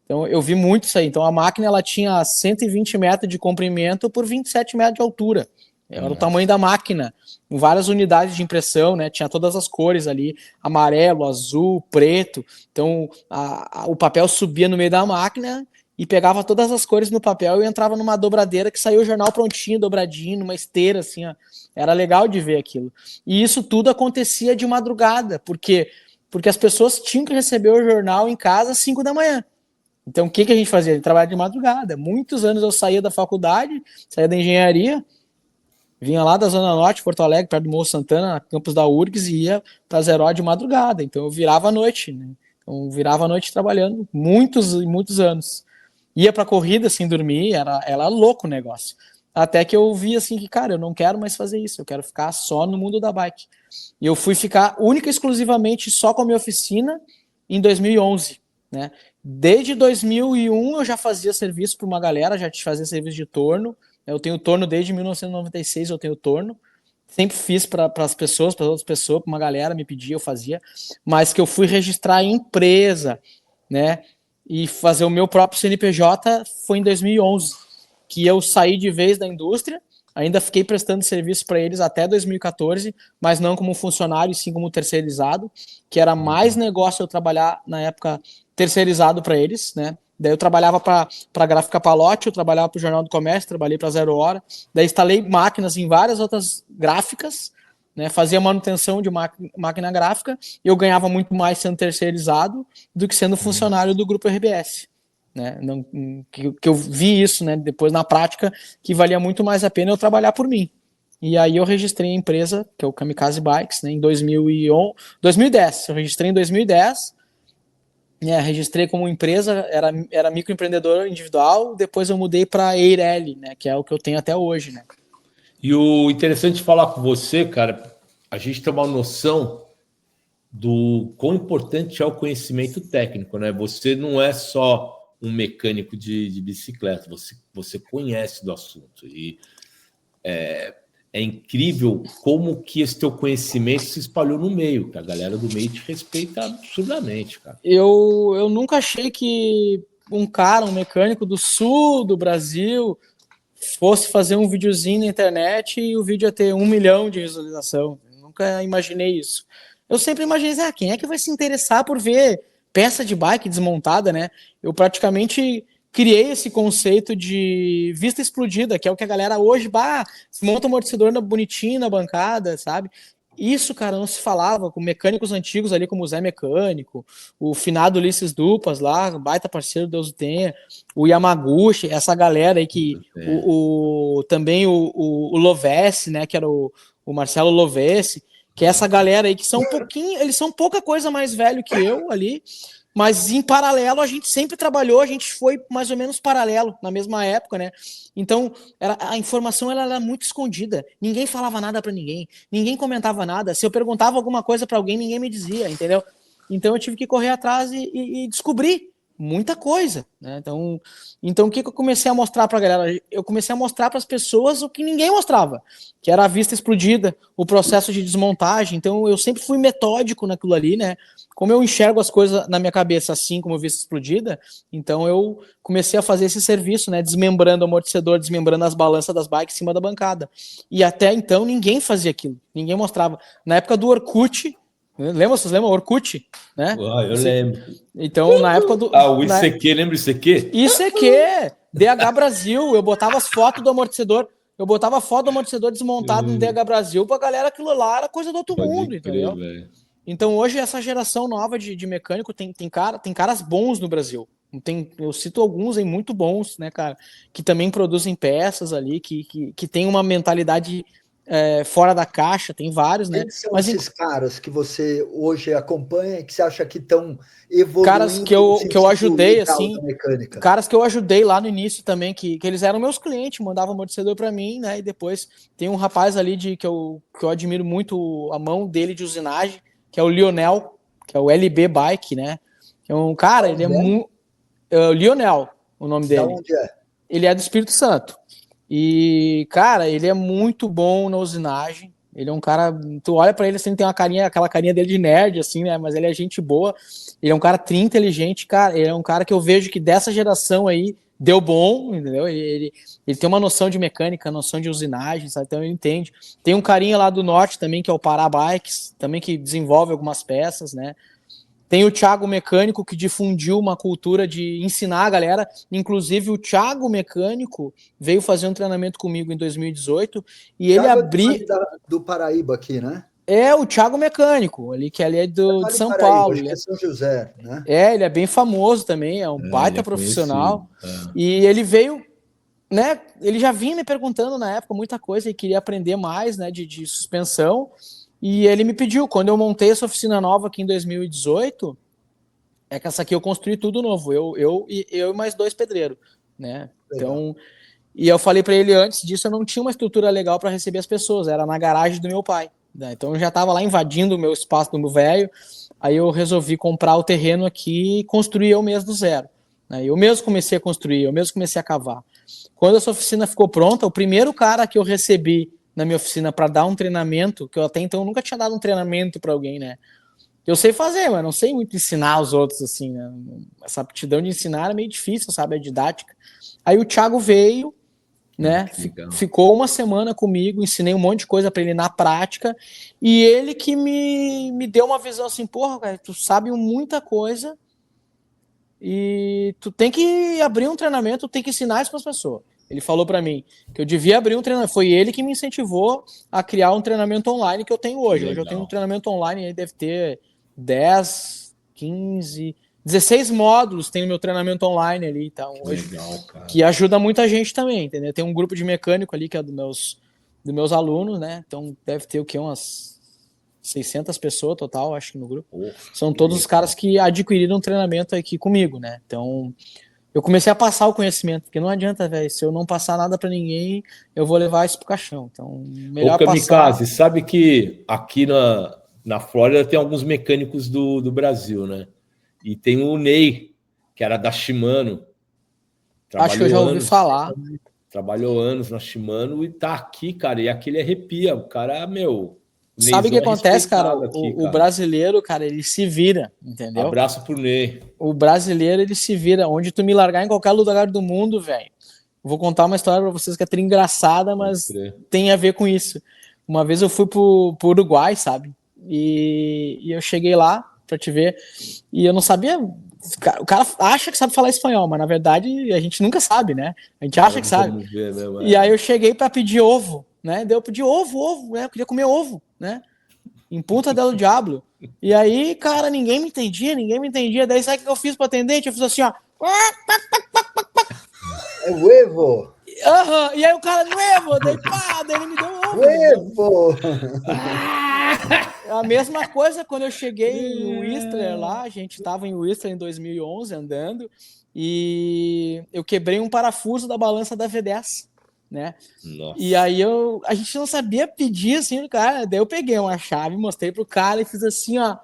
Então eu vi muito isso aí. Então a máquina ela tinha 120 metros de comprimento por 27 metros de altura. Era o tamanho da máquina, com várias unidades de impressão, né? Tinha todas as cores ali, amarelo, azul, preto. Então o papel subia no meio da máquina e pegava todas as cores no papel e entrava numa dobradeira que saiu o jornal prontinho, dobradinho, numa esteira, assim, ó. Era legal de ver aquilo. E isso tudo acontecia de madrugada, porque as pessoas tinham que receber o jornal em casa às 5 da manhã. Então, o que a gente fazia? A gente trabalhava de madrugada. Muitos anos eu saía da faculdade, saía da engenharia, vinha lá da Zona Norte, Porto Alegre, perto do Morro Santana, campus da URGS, e ia para Zeró de madrugada. Então, eu virava à noite, né? Então, virava à noite trabalhando muitos anos. Ia pra corrida sem dormir, era louco o negócio. Até que eu vi assim que, cara, eu não quero mais fazer isso, eu quero ficar só no mundo da bike. E eu fui ficar única e exclusivamente só com a minha oficina em 2011, né? Desde 2001 eu já fazia serviço para uma galera, já fazia serviço de torno. Eu tenho torno desde 1996, eu tenho torno. Sempre fiz para as pessoas, para outras pessoas, para uma galera me pedia, eu fazia. Mas que eu fui registrar em empresa, né? E fazer o meu próprio CNPJ foi em 2011, que eu saí de vez da indústria, ainda fiquei prestando serviço para eles até 2014, mas não como funcionário, sim como terceirizado, que era mais negócio eu trabalhar na época terceirizado para eles, né? Daí eu trabalhava para a Gráfica Palotti, eu trabalhava para o Jornal do Comércio, trabalhei para Zero Hora, daí instalei máquinas em várias outras gráficas, né, fazia manutenção de máquina gráfica, e eu ganhava muito mais sendo terceirizado do que sendo funcionário do Grupo RBS. Né? Não, que eu vi isso, né, depois na prática, que valia muito mais a pena eu trabalhar por mim. E aí eu registrei a empresa, que é o Kamikaze Bikes, né, em 2010. Eu registrei em 2010, registrei como empresa, era microempreendedor individual, depois eu mudei para Eireli, né, que é o que eu tenho até hoje, né. E o interessante de falar com você, cara, a gente tem uma noção do quão importante é o conhecimento técnico, né? Você não é só um mecânico de bicicleta, você conhece do assunto. E é incrível como que esse teu conhecimento se espalhou no meio, que a galera do meio te respeita absurdamente, cara. Eu nunca achei que um mecânico do sul do Brasil, fosse fazer um videozinho na internet e o vídeo ia ter 1 milhão de visualização. Eu nunca imaginei isso. Eu sempre imaginei, quem é que vai se interessar por ver peça de bike desmontada, né? Eu praticamente criei esse conceito de vista explodida, que é o que a galera hoje, monta um amortecedor bonitinho na bancada, sabe? Isso, cara, não se falava com mecânicos antigos ali, como o Zé Mecânico, o finado Ulisses Dupas lá, baita parceiro, Deus o tenha, o Yamaguchi, essa galera aí que também o Lovesse, né, que era o Marcelo Lovesse, que é essa galera aí que são eles são pouca coisa mais velho que eu ali, mas em paralelo a gente sempre trabalhou, a gente foi mais ou menos paralelo na mesma época, né? Então a informação ela era muito escondida, ninguém falava nada para ninguém comentava nada, se eu perguntava alguma coisa para alguém, ninguém me dizia, entendeu? Então eu tive que correr atrás e descobrir muita coisa, né? Então o que eu comecei a mostrar para a galera? Eu comecei a mostrar para as pessoas o que ninguém mostrava, que era a vista explodida, o processo de desmontagem. Então eu sempre fui metódico naquilo ali, né? Como eu enxergo as coisas na minha cabeça assim como vista explodida, então eu comecei a fazer esse serviço, né? Desmembrando o amortecedor, desmembrando as balanças das bikes em cima da bancada. E até então ninguém fazia aquilo, ninguém mostrava. Na época do Orkut, vocês lembram Orkut? Né? Eu lembro. Então, na época do... o ICQ, lembra o ICQ? ICQ, DH Brasil, eu botava as fotos do amortecedor, desmontado no DH Brasil pra galera, aquilo lá era coisa do outro mundo, entendeu? Então, hoje, essa geração nova de mecânico tem caras bons no Brasil, Eu cito alguns aí muito bons, né, cara, que também produzem peças ali, que tem uma mentalidade fora da caixa, tem vários, né? Quem são esses caras que você hoje acompanha e que você acha que estão evoluindo caras que eu ajudei, assim, mecânica? Caras que eu ajudei lá no início também, que eles eram meus clientes, mandavam amortecedor para mim, né? E depois tem um rapaz ali que eu admiro muito a mão dele de usinagem, que é o Lionel, que é o LB Bike, né? Que é um cara, ele é muito. Lionel, o nome dele. Da onde é? Ele é do Espírito Santo. E, cara, ele é muito bom na usinagem. Ele é um cara. Tu olha pra ele assim, tem aquela carinha dele de nerd, assim, né? Mas ele é gente boa. Ele é um cara inteligente, cara. Ele é um cara que eu vejo que dessa geração aí deu bom, entendeu? Ele tem uma noção de mecânica, noção de usinagem, sabe? Então ele entende. Tem um carinha lá do norte também, que é o Pará Bikes, também que desenvolve algumas peças, né? Tem o Thiago Mecânico, que difundiu uma cultura de ensinar a galera. Inclusive, o Thiago Mecânico veio fazer um treinamento comigo em 2018 e ele abriu. Do Paraíba aqui, né? É o Thiago Mecânico, ali, que ali é de São Paraíba, Paulo. acho que é São José, né? Ele é bem famoso também, é um baita profissional. E ele veio, né? Ele já vinha me perguntando na época muita coisa e queria aprender mais, né? De suspensão. E ele me pediu, quando eu montei essa oficina nova aqui em 2018, que essa aqui eu construí tudo novo, eu e mais 2 pedreiros, né? Legal. Então, e eu falei para ele antes disso, eu não tinha uma estrutura legal para receber as pessoas, era na garagem do meu pai, né? Então eu já estava lá invadindo o meu espaço do meu velho, aí eu resolvi comprar o terreno aqui e construir eu mesmo do zero, né? Eu mesmo comecei a construir, eu mesmo comecei a cavar. Quando essa oficina ficou pronta, o primeiro cara que eu recebi na minha oficina para dar um treinamento, que eu até então nunca tinha dado um treinamento para alguém, né? Eu sei fazer, mas não sei muito ensinar os outros, assim, né? Essa aptidão de ensinar é meio difícil, sabe? A didática. Aí o Thiago veio, né? Ficou uma semana comigo, ensinei um monte de coisa para ele na prática, e ele que me deu uma visão assim, porra, cara, tu sabe muita coisa e tu tem que abrir um treinamento, tu tem que ensinar isso para as pessoas. Ele falou para mim que eu devia abrir um treinamento. Foi ele que me incentivou a criar um treinamento online que eu tenho hoje. Legal. Hoje eu tenho um treinamento online, aí deve ter 10, 15, 16 módulos tem o meu treinamento online ali, então, hoje, legal, cara. Que ajuda muita gente também, entendeu? Tem um grupo de mecânico ali que é dos meus alunos, né? Então deve ter o quê? Umas 600 pessoas total, acho que no grupo. São todos os caras que adquiriram um treinamento aqui comigo, né? Então eu comecei a passar o conhecimento, porque não adianta, velho, se eu não passar nada para ninguém, eu vou levar isso pro caixão. Então, melhor Kamikaze, passar. Sabe que aqui na Flórida tem alguns mecânicos do Brasil, né? E tem o Ney, que era da Shimano. Acho que eu já ouvi falar. Trabalhou anos na Shimano e tá aqui, cara, e aqui ele arrepia. O cara, meu... Sabe o que acontece, cara? O brasileiro, cara, ele se vira, entendeu? Abraço pro Ney. O brasileiro, ele se vira. Onde tu me largar em qualquer lugar do mundo, velho. Vou contar uma história pra vocês que é tri engraçada, mas tem a ver com isso. Uma vez eu fui pro Uruguai, sabe? E eu cheguei lá, pra te ver, e eu não sabia... O cara acha que sabe falar espanhol, mas na verdade a gente nunca sabe, né? A gente acha que sabe. Ver, né, e aí eu cheguei pra pedir ovo, né? Daí eu pedi ovo, né? Eu queria comer ovo, né? Em Punta del Diablo. E aí, cara, ninguém me entendia. Daí sabe o que eu fiz pro atendente? Eu fiz assim, ó. É o Evo. E aí o cara, Evo, daí pá, daí ele me deu ovo. Evo! A mesma coisa quando eu cheguei em Whistler lá, a gente tava em Whistler em 2011 andando, e eu quebrei um parafuso da balança da V10. Né? Nossa. E aí a gente não sabia pedir assim, cara. Daí eu peguei uma chave, mostrei pro cara e fiz assim, ó,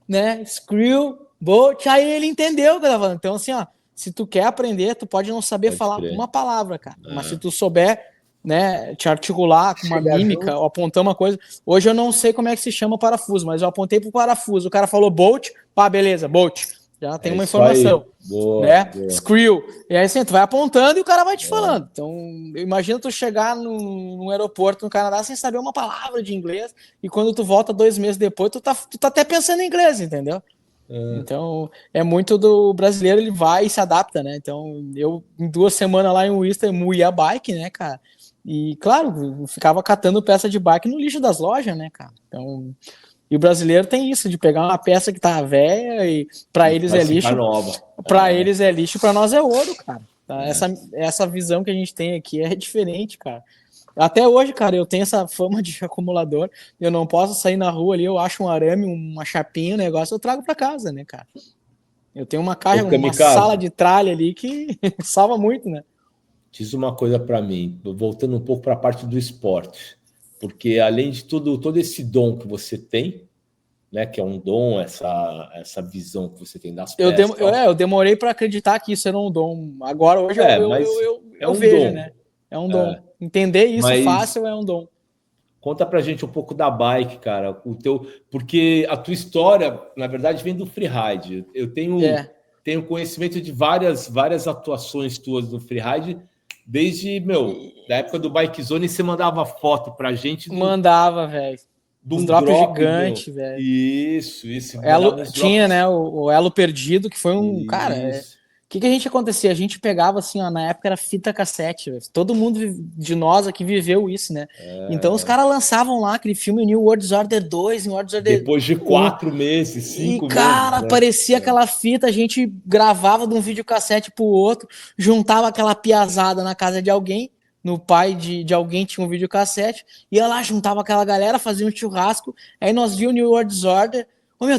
né? Screw, bolt. Aí ele entendeu o que eu tava falando. Então, assim, ó, se tu quer aprender, tu pode não saber falar uma palavra, cara. Mas se tu souber, né, te articular com uma mímica, ou apontar uma coisa. Hoje eu não sei como é que se chama parafuso, mas eu apontei pro parafuso. O cara falou bolt, pá, beleza, bolt. Já tem uma informação. Boa, né? Boa. Screw. E aí assim, tu vai apontando e o cara vai te falando. Então, imagina tu chegar num aeroporto no Canadá sem saber uma palavra de inglês, e quando tu volta 2 meses depois, tu tá até pensando em inglês, entendeu? Então, é muito do brasileiro, ele vai e se adapta, né? Então, eu, em 2 semanas lá em Whistler, moía a bike, né, cara? E, claro, eu ficava catando peça de bike no lixo das lojas, né, cara? Então, E o brasileiro tem isso, de pegar uma peça que tá velha e para eles é lixo. Para eles é lixo, para nós é ouro, cara. Tá? Essa visão que a gente tem aqui é diferente, cara. Até hoje, cara, eu tenho essa fama de acumulador. Eu não posso sair na rua ali, eu acho um arame, uma chapinha, um negócio, eu trago para casa, né, cara? Eu tenho uma caixa, uma sala de tralha ali que salva muito, né? Diz uma coisa para mim, voltando um pouco para a parte do esporte, porque além de tudo, todo esse dom que você tem, né, que é um dom, essa visão que você tem das peças. Eu demorei para acreditar que isso era um dom. Agora, hoje eu vejo, né? É um dom. Entender isso fácil é um dom. Conta pra gente um pouco da bike, cara. Porque a tua história, na verdade, vem do freeride. Eu tenho conhecimento de várias atuações tuas no freeride, desde, da época do Bike Zone, você mandava foto pra gente. Mandava, velho. Um drop gigante, velho. Isso. Tinha, né, o Elo Perdido, que foi um... Cara, o que a gente acontecia? A gente pegava, assim, ó, na época era fita cassete, véio. Todo mundo de nós aqui viveu isso, né? Então os caras lançavam lá aquele filme New World Order 2, New World Order... Depois de 4 meses, 5 meses. E, cara, aparecia aquela fita, a gente gravava de um videocassete pro outro, juntava aquela piazada na casa de alguém, no pai de alguém tinha um videocassete, ia lá, juntava aquela galera, fazia um churrasco, aí nós víamos New World Order,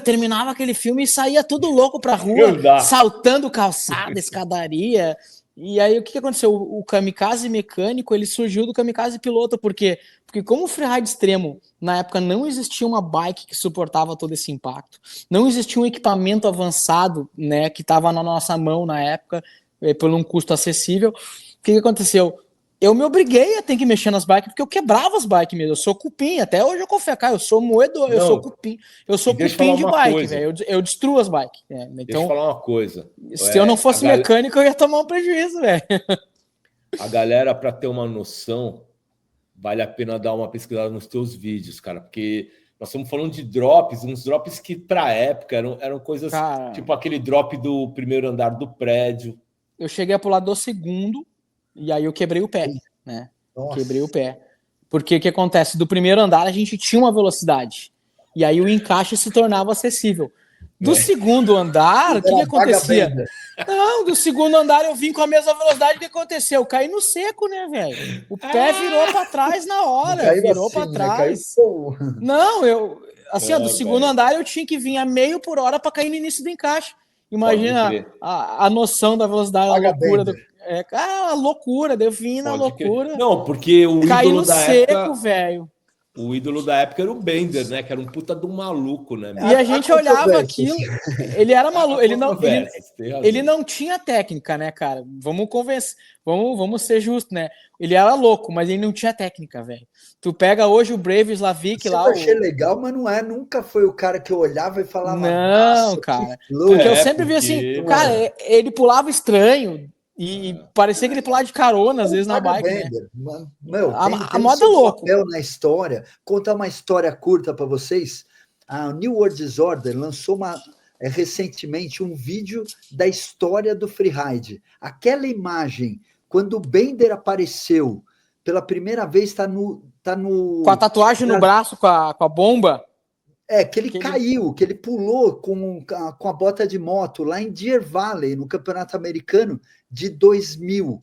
terminava aquele filme e saía tudo louco pra rua, saltando calçada, escadaria. E aí o que aconteceu? O kamikaze mecânico, ele surgiu do kamikaze piloto, por quê? Porque como o freeride extremo, na época não existia uma bike que suportava todo esse impacto, não existia um equipamento avançado, né, que estava na nossa mão na época, por um custo acessível. O que aconteceu? Eu me obriguei a ter que mexer nas bikes, porque eu quebrava as bikes mesmo. Eu sou cupim, até hoje eu confesso, eu sou moedor, eu sou cupim. Eu sou cupim de bike, velho. Eu destruo as bikes. Então, deixa eu falar uma coisa. Se eu não fosse mecânico, eu ia tomar um prejuízo, velho. A galera, para ter uma noção, vale a pena dar uma pesquisada nos teus vídeos, cara, porque nós estamos falando de drops, uns drops que, pra época, eram coisas, cara, tipo aquele drop do primeiro andar do prédio. Eu cheguei a pular do segundo, e aí eu quebrei o pé, né? Nossa. Quebrei o pé. Porque o que acontece? Do primeiro andar a gente tinha uma velocidade. E aí o encaixe se tornava acessível. Do segundo andar, o que acontecia? Não, do segundo andar eu vim com a mesma velocidade. O que aconteceu? Eu caí no seco, né, velho? O pé virou para trás na hora. Virou assim, para trás. Não, do segundo andar eu tinha que vir a meio por hora para cair no início do encaixe. Imagina a noção da velocidade, a loucura do... a loucura, deu vim na loucura. Não, porque o ídolo da época, velho. O ídolo da época era o Bender, né? Que era um puta do maluco, né? E a gente olhava aquilo, ele era maluco, ele não tinha técnica, né, cara? Vamos ser justos, né? Ele era louco, mas ele não tinha técnica, velho. Tu pega hoje o Brave Slavik lá. Eu achei legal, mas nunca foi o cara que eu olhava e falava. Não, cara. Porque eu sempre vi assim, cara, ele pulava estranho. E parecia que ele pulava de carona, às vezes, na bike, né? A moda é louco. Na história, contar uma história curta para vocês. A New World Order lançou recentemente um vídeo da história do freeride. Aquela imagem, quando o Bender apareceu pela primeira vez, tá no... Com a tatuagem no braço, com a bomba. Que ele caiu, que ele pulou com a bota de moto lá em Deer Valley, no Campeonato Americano de 2000.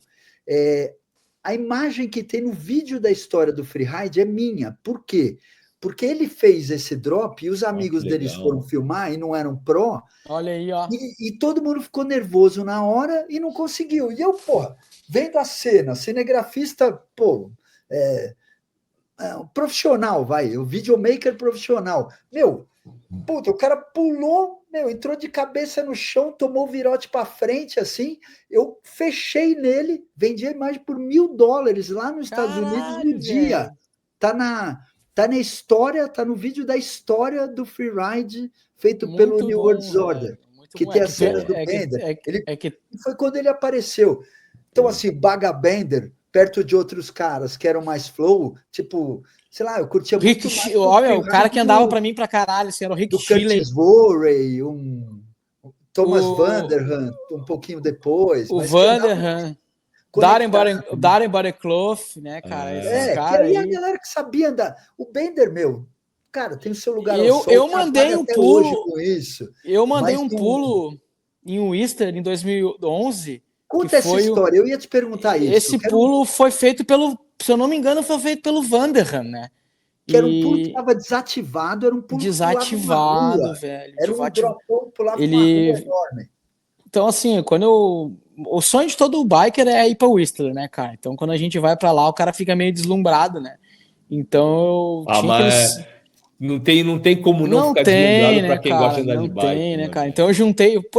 A imagem que tem no vídeo da história do freeride é minha. Por quê? Porque ele fez esse drop e os amigos deles foram filmar e não eram pró. Olha aí, ó. E todo mundo ficou nervoso na hora e não conseguiu. E eu, vendo a cena, cinegrafista, profissional, o videomaker profissional. O cara pulou, entrou de cabeça no chão, tomou o virote para frente, assim, eu fechei nele, vendi a imagem por $1.000 lá nos Estados Unidos no dia. Tá na história, tá no vídeo da história do freeride feito muito pelo New World Order, que tem a cena do Bender. Foi quando ele apareceu. Então, assim, Baga Bender, perto de outros caras que eram mais flow, tipo, sei lá, eu curtia muito mais. Olha, o cara que andava pra mim pra caralho, assim, era o Rick Shiley. Curtis Worrey, Thomas Vanderham, um pouquinho depois. O Vanderham, Darren Butterclough, né, cara? Que aí a galera que sabia andar. O Bender, cara, tem o seu lugar ao sol. Eu mandei um pulo com isso. Eu mandei um pulo em Whistler em 2011. Conta essa história, eu ia te perguntar isso. Esse pulo foi feito pelo, se eu não me engano, foi feito pelo Vanderham, né? Que era um pulo que estava desativado, era um pulo desativado, velho. Era um dropão, pulava uma rua enorme. Então, assim, o sonho de todo biker é ir para Whistler, né, cara? Então, quando a gente vai para lá, o cara fica meio deslumbrado, né? Então, não tem como não ficar deslumbrado, né, para quem gosta de andar de bike. Não tem, né, cara? Então,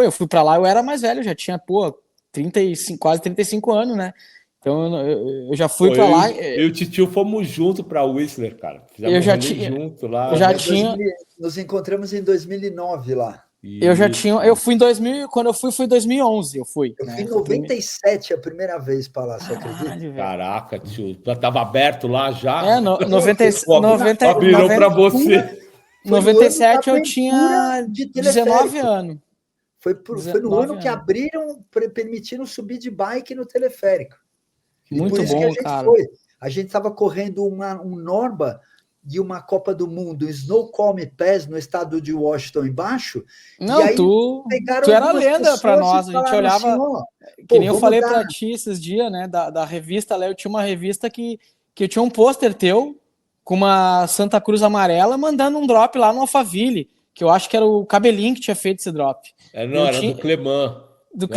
eu fui para lá, eu era mais velho, já tinha, 35, quase 35 anos, né? Então eu já fui para lá. Eu e o Titio fomos juntos para Whistler, cara. Eu já tinha junto lá. Eu já tinha. Nos encontramos em 2009 lá. Eu fui em 2000, quando eu fui foi em 2011, eu fui em 97 a primeira vez para lá, você acredita? Caraca, tio, já tava aberto lá já. Abriram para você. 97 eu tinha 19 anos. Foi no ano que abriram, permitiram subir de bike no teleférico. Muito bom, cara. A gente estava correndo um Norba de uma Copa do Mundo, Snoqualmie Pass, no estado de Washington, embaixo. Não, e aí tu era lenda para nós. A gente olhava, assim, que nem eu falei para ti esses dias, né, da revista, lá eu tinha uma revista que eu tinha um pôster teu com uma Santa Cruz amarela mandando um drop lá no Alphaville, que eu acho que era o Cabelinho que tinha feito esse drop. Era do Clemã. Do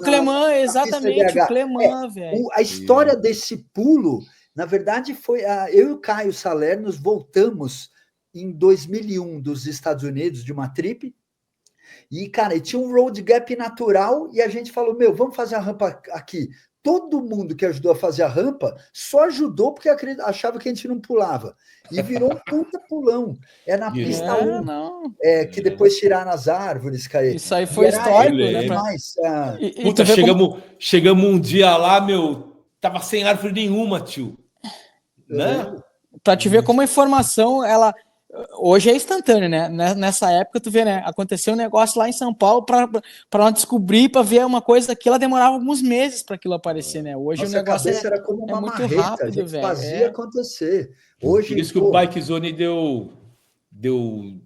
Clemã, exatamente, o Clemã, velho. A história desse pulo, na verdade, foi eu e o Caio Saler nos voltamos em 2001 dos Estados Unidos de uma trip, e, cara, tinha um road gap natural, e a gente falou, vamos fazer a rampa aqui. Todo mundo que ajudou a fazer a rampa só ajudou porque achava que a gente não pulava. E virou um puta pulão. É na pista 1, que depois tiraram as árvores, Caio. Isso aí foi histórico, né? Puta, chegamos um dia lá, tava sem árvore nenhuma, tio. Né? Pra te ver como a informação, ela... Hoje é instantâneo, né? Nessa época, tu vê, né? Aconteceu um negócio lá em São Paulo para nós descobrir, para ver uma coisa que ela demorava alguns meses para aquilo aparecer, né? Hoje o negócio era como uma muito marreta, rápido, a gente velho. Fazia acontecer. Hoje, por isso que o Bike Zone deu,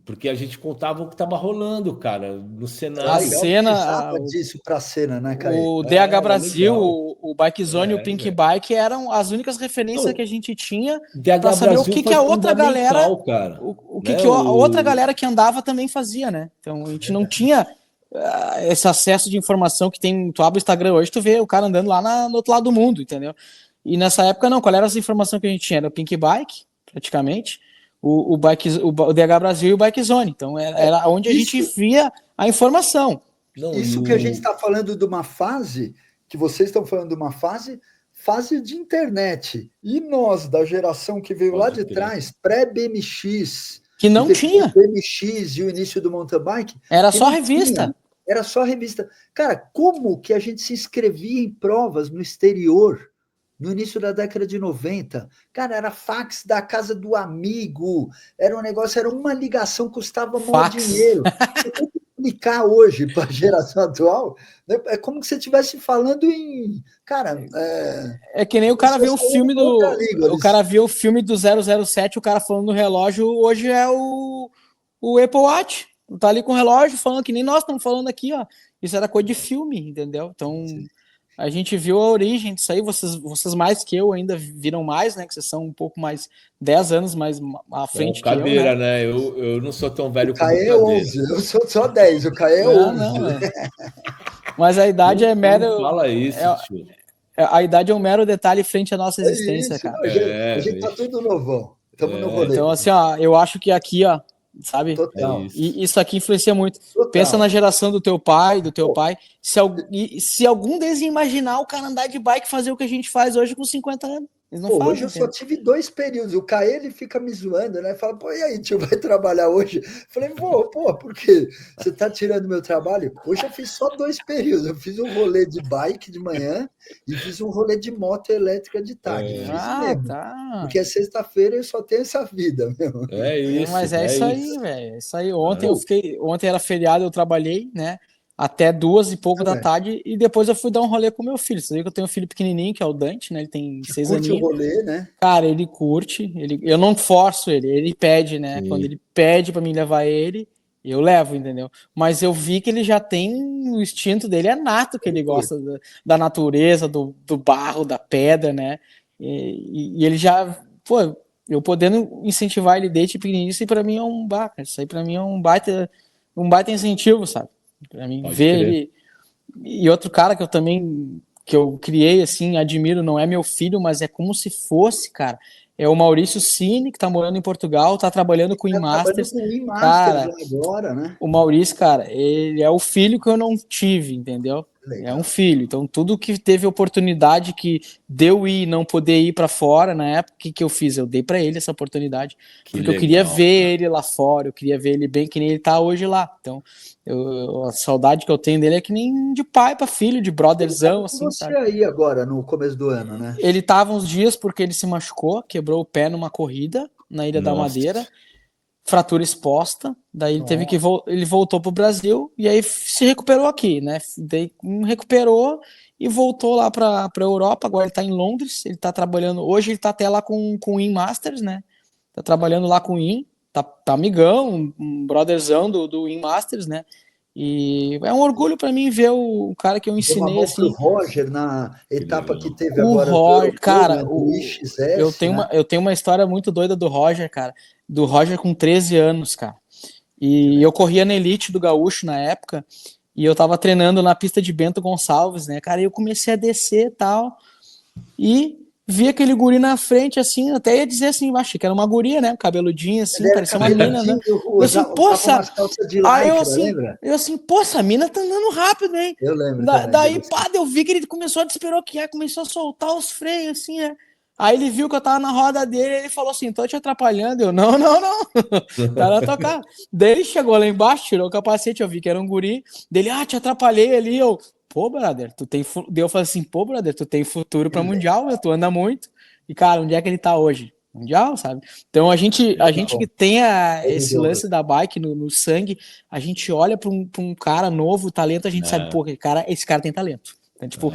porque a gente contava o que estava rolando, cara, no cenário. A cena disso para a cena, né, cara? O DH Brasil, o Bike Zone e o Pink Bike eram as únicas referências que a gente tinha para saber o que a outra galera, cara, a outra galera que andava também fazia, né? Então a gente não tinha esse acesso de informação que tem. Tu abre o Instagram hoje, tu vê o cara andando lá no outro lado do mundo, entendeu? E nessa época não. Qual era essa informação que a gente tinha? Era o Pink Bike, praticamente. O DH Brasil e o Bike Zone. Então, era onde a gente via a informação. Que a gente está falando de uma fase, que vocês estão falando de uma fase de internet. E nós, da geração que veio lá de trás, pré-BMX... Que não tinha. BMX e o início do mountain bike... Era só revista. Era só revista. Cara, como que a gente se inscrevia em provas no exterior... No início da década de 90, cara, era fax da casa do amigo, era um negócio, era uma ligação, custava muito dinheiro. Você tem que explicar hoje para a geração atual, né? É como que você estivesse falando em... Cara... É que nem o cara vê o filme do... O cara vê o filme do 007, o cara falando no relógio, hoje é o Apple Watch. Tá ali com o relógio falando que nem nós estamos falando aqui, ó. Isso era coisa de filme, entendeu? Então... Sim. A gente viu a origem disso aí, vocês mais que eu ainda viram mais, né? Que vocês são um pouco mais, 10 anos mais à frente que Cadeira, eu, né? Eu não sou tão velho como o Caê é 11, eu sou só 10, o Caê é 11. Mas a idade é mero... Não fala isso, tio. A idade é um mero detalhe frente à nossa existência, cara. A gente tá tudo novão. Estamos no rolê. Então, assim, ó, eu acho que aqui, ó, sabe? Total. E isso aqui influencia muito. Total. Pensa na geração do teu pai, pai. Se algum deles imaginar o cara andar de bike fazer o que a gente faz hoje com 50 anos. Eles não fazem, hoje eu só tive 2 períodos. O Caê, ele fica me zoando, né? Fala, e aí, tio, vai trabalhar hoje? Falei, por quê? Você tá tirando meu trabalho? Hoje eu fiz só 2 períodos. Eu fiz um rolê de bike de manhã e fiz um rolê de moto elétrica de tarde. Mesmo. Tá. Porque é sexta-feira e eu só tenho essa vida, meu. É isso. Mas isso aí, velho. Isso aí. Ontem Ontem era feriado, eu trabalhei, né? até 2h pouco da tarde, e depois eu fui dar um rolê com meu filho. Você vê que eu tenho um filho pequenininho, que é o Dante, né? Ele tem 6 aninhos. Curte o rolê, né? Cara, ele curte, eu não forço ele pede, né? Sim. Quando ele pede pra mim levar ele, eu levo, entendeu? Mas eu vi que ele já tem o instinto dele, é nato, que ele gosta da natureza, do barro, da pedra, né? E ele já, pô, eu podendo incentivar ele desde pequenininho, isso aí pra mim é um baita, isso aí pra mim é um baita incentivo, sabe? Pra mim ver ele. E outro cara que eu criei, assim, admiro, não é meu filho, mas é como se fosse, cara, é o Maurício Cine, que tá morando em Portugal, tá trabalhando com o eMasters. Cara, agora, né? O Maurício, cara, ele é o filho que eu não tive, entendeu? Legal. É um filho. Então, tudo que teve oportunidade que deu ir, não poder ir para fora, na época, o que eu fiz? Eu dei para ele essa oportunidade, porque legal, eu queria ver ele lá fora, eu queria ver ele bem que nem ele tá hoje lá. Então, a saudade que eu tenho dele é que nem de pai para filho, de brotherzão, assim, você sabe? Aí agora, no começo do ano, né? Ele tava uns dias porque ele se machucou, quebrou o pé numa corrida na Ilha da Madeira, fratura exposta, daí ele teve que ele voltou pro Brasil e aí se recuperou aqui, né? Daí recuperou e voltou lá pra Europa. Agora ele tá em Londres, ele tá trabalhando, hoje ele tá até lá com o eMasters, né? Tá trabalhando lá com o tá amigão, um brotherzão do eMasters, né? E é um orgulho para mim ver o cara que eu ensinei assim. O Roger na etapa que teve o agora. Roger, cara, XS, eu tenho uma história muito doida do Roger, cara. Do Roger com 13 anos, cara. E eu corria na Elite do Gaúcho na época, e eu tava treinando na pista de Bento Gonçalves, né, cara? E eu comecei a descer e tal, e vi aquele guri na frente, assim, até ia dizer assim, achei que era uma guria, né? Cabeludinha, assim, parecia uma mina, né? Eu assim, poxa, aí eu assim, pô, essa mina tá andando rápido, hein? Eu lembro. Daí, pá, eu vi que ele começou a desperoquear, começou a soltar os freios, assim, né? Aí ele viu que eu tava na roda dele, ele falou assim, tô te atrapalhando. Eu, não. Tá na tua cara. Daí ele chegou lá embaixo, tirou o capacete, eu vi que era um guri. Dele, te atrapalhei ali, eu... Pô, brother, tu tem... Eu falei assim, pô, brother, tu tem futuro pra Mundial, tu anda muito. E, cara, onde é que ele tá hoje? Mundial, sabe? Então, a gente que tem esse lance da bike no sangue, a gente olha pra um cara novo, talento, a gente sabe, pô, esse cara tem talento. Então, tipo,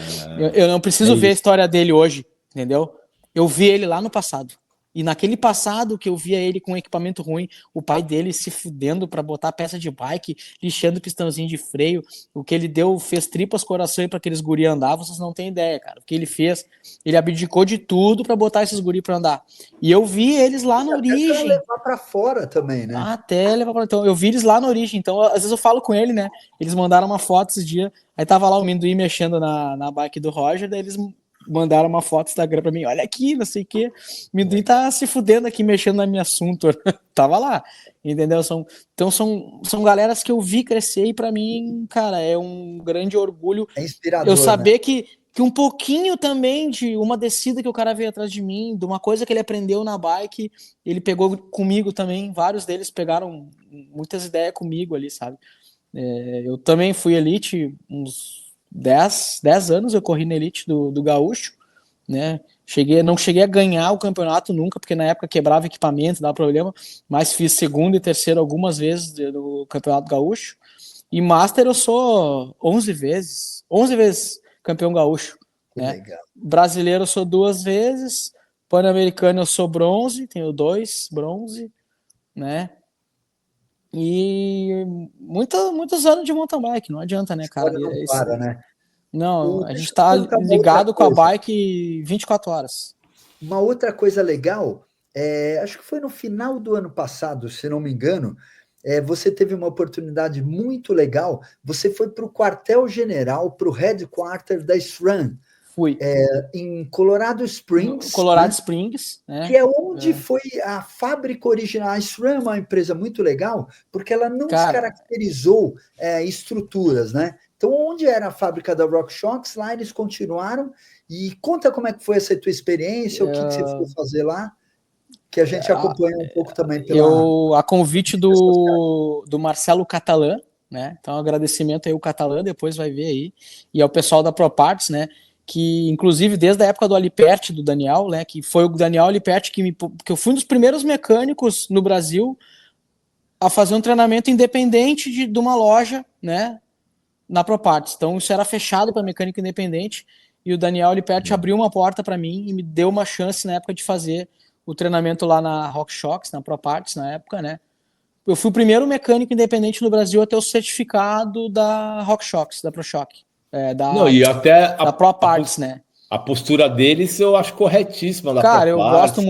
eu não preciso ver a história dele hoje, entendeu? Eu vi ele lá no passado. E naquele passado que eu via ele com um equipamento ruim, o pai dele se fudendo para botar peça de bike, lixando pistãozinho de freio, o que ele fez tripas coração para aqueles guri andar, vocês não têm ideia, cara. O que ele fez, ele abdicou de tudo para botar esses guri para andar. E eu vi eles lá na origem. Até levar para fora também, né? Até levar para então, eu vi eles lá na origem. Então, às vezes eu falo com ele, né? Eles mandaram uma foto esse dia, aí tava lá o Minduí mexendo na bike do Roger, daí eles mandaram uma foto no Instagram pra mim, olha aqui, não sei o que, Minduí tá se fudendo aqui, mexendo na minha assunto, tava lá, entendeu? Então são galeras que eu vi crescer e pra mim, cara, é um grande orgulho eu saber, né? que um pouquinho também de uma descida que o cara veio atrás de mim, de uma coisa que ele aprendeu na bike, ele pegou comigo também, vários deles pegaram muitas ideias comigo ali, sabe? Eu também fui elite uns 10 anos eu corri na Elite do Gaúcho, né? Não cheguei a ganhar o campeonato nunca, porque na época quebrava equipamento, dava problema, mas fiz segundo e terceiro algumas vezes no Campeonato Gaúcho. E Master eu sou 11 vezes campeão gaúcho. Né? Legal. Brasileiro eu sou 2 vezes, Pan-Americano eu sou bronze, tenho 2 bronze, né? E muitos anos de mountain bike, não adianta, né, cara? Não para, né? Não, a gente tá ligado com a bike 24 horas. Uma outra coisa legal, acho que foi no final do ano passado, se não me engano, você teve uma oportunidade muito legal, você foi para o quartel-general, para o headquarter da SRAM. Fui. Em Colorado Springs. Colorado Springs. Que é onde foi a fábrica original. A SRAM é uma empresa muito legal, porque ela não descaracterizou estruturas, né? Então, onde era a fábrica da RockShox, lá eles continuaram. E conta como é que foi essa tua experiência, o que você foi fazer lá, que a gente acompanha um pouco também. A convite do Marcelo Catalã, né? Então, agradecimento aí ao Catalã, depois vai ver aí. E ao pessoal da ProParts, né? Que, inclusive, desde a época do Alipert, do Daniel, né? Que foi o Daniel Alipert que eu fui um dos primeiros mecânicos no Brasil a fazer um treinamento independente de uma loja, né? na ProParts. Então isso era fechado para mecânico independente, e o Daniel Liperti abriu uma porta para mim e me deu uma chance na época de fazer o treinamento lá na RockShox, na ProParts na época, né? Eu fui o primeiro mecânico independente no Brasil a ter o certificado da RockShox, da ProShock. Não, e até da ProParts, né? A postura deles eu acho corretíssima. Da Cara, eu ProParts.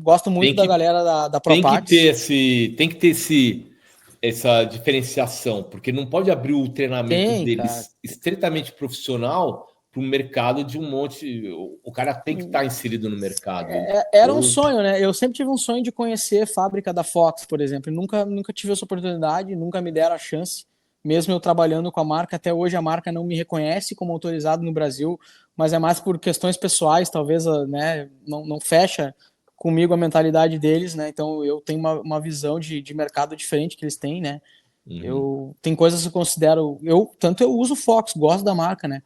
gosto muito da galera da ProParts. Tem que ter essa diferenciação, porque não pode abrir o treinamento deles estritamente profissional para o mercado de um monte. O cara tem que estar inserido no mercado. Era um sonho, né? Eu sempre tive um sonho de conhecer a fábrica da Fox, por exemplo. Nunca tive essa oportunidade, nunca me deram a chance. Mesmo eu trabalhando com a marca, até hoje a marca não me reconhece como autorizado no Brasil, mas é mais por questões pessoais, talvez, né? Não fecha comigo a mentalidade deles, né? Então eu tenho uma visão de mercado diferente que eles têm, né? Tem coisas que eu considero. Tanto eu uso Fox, gosto da marca, né?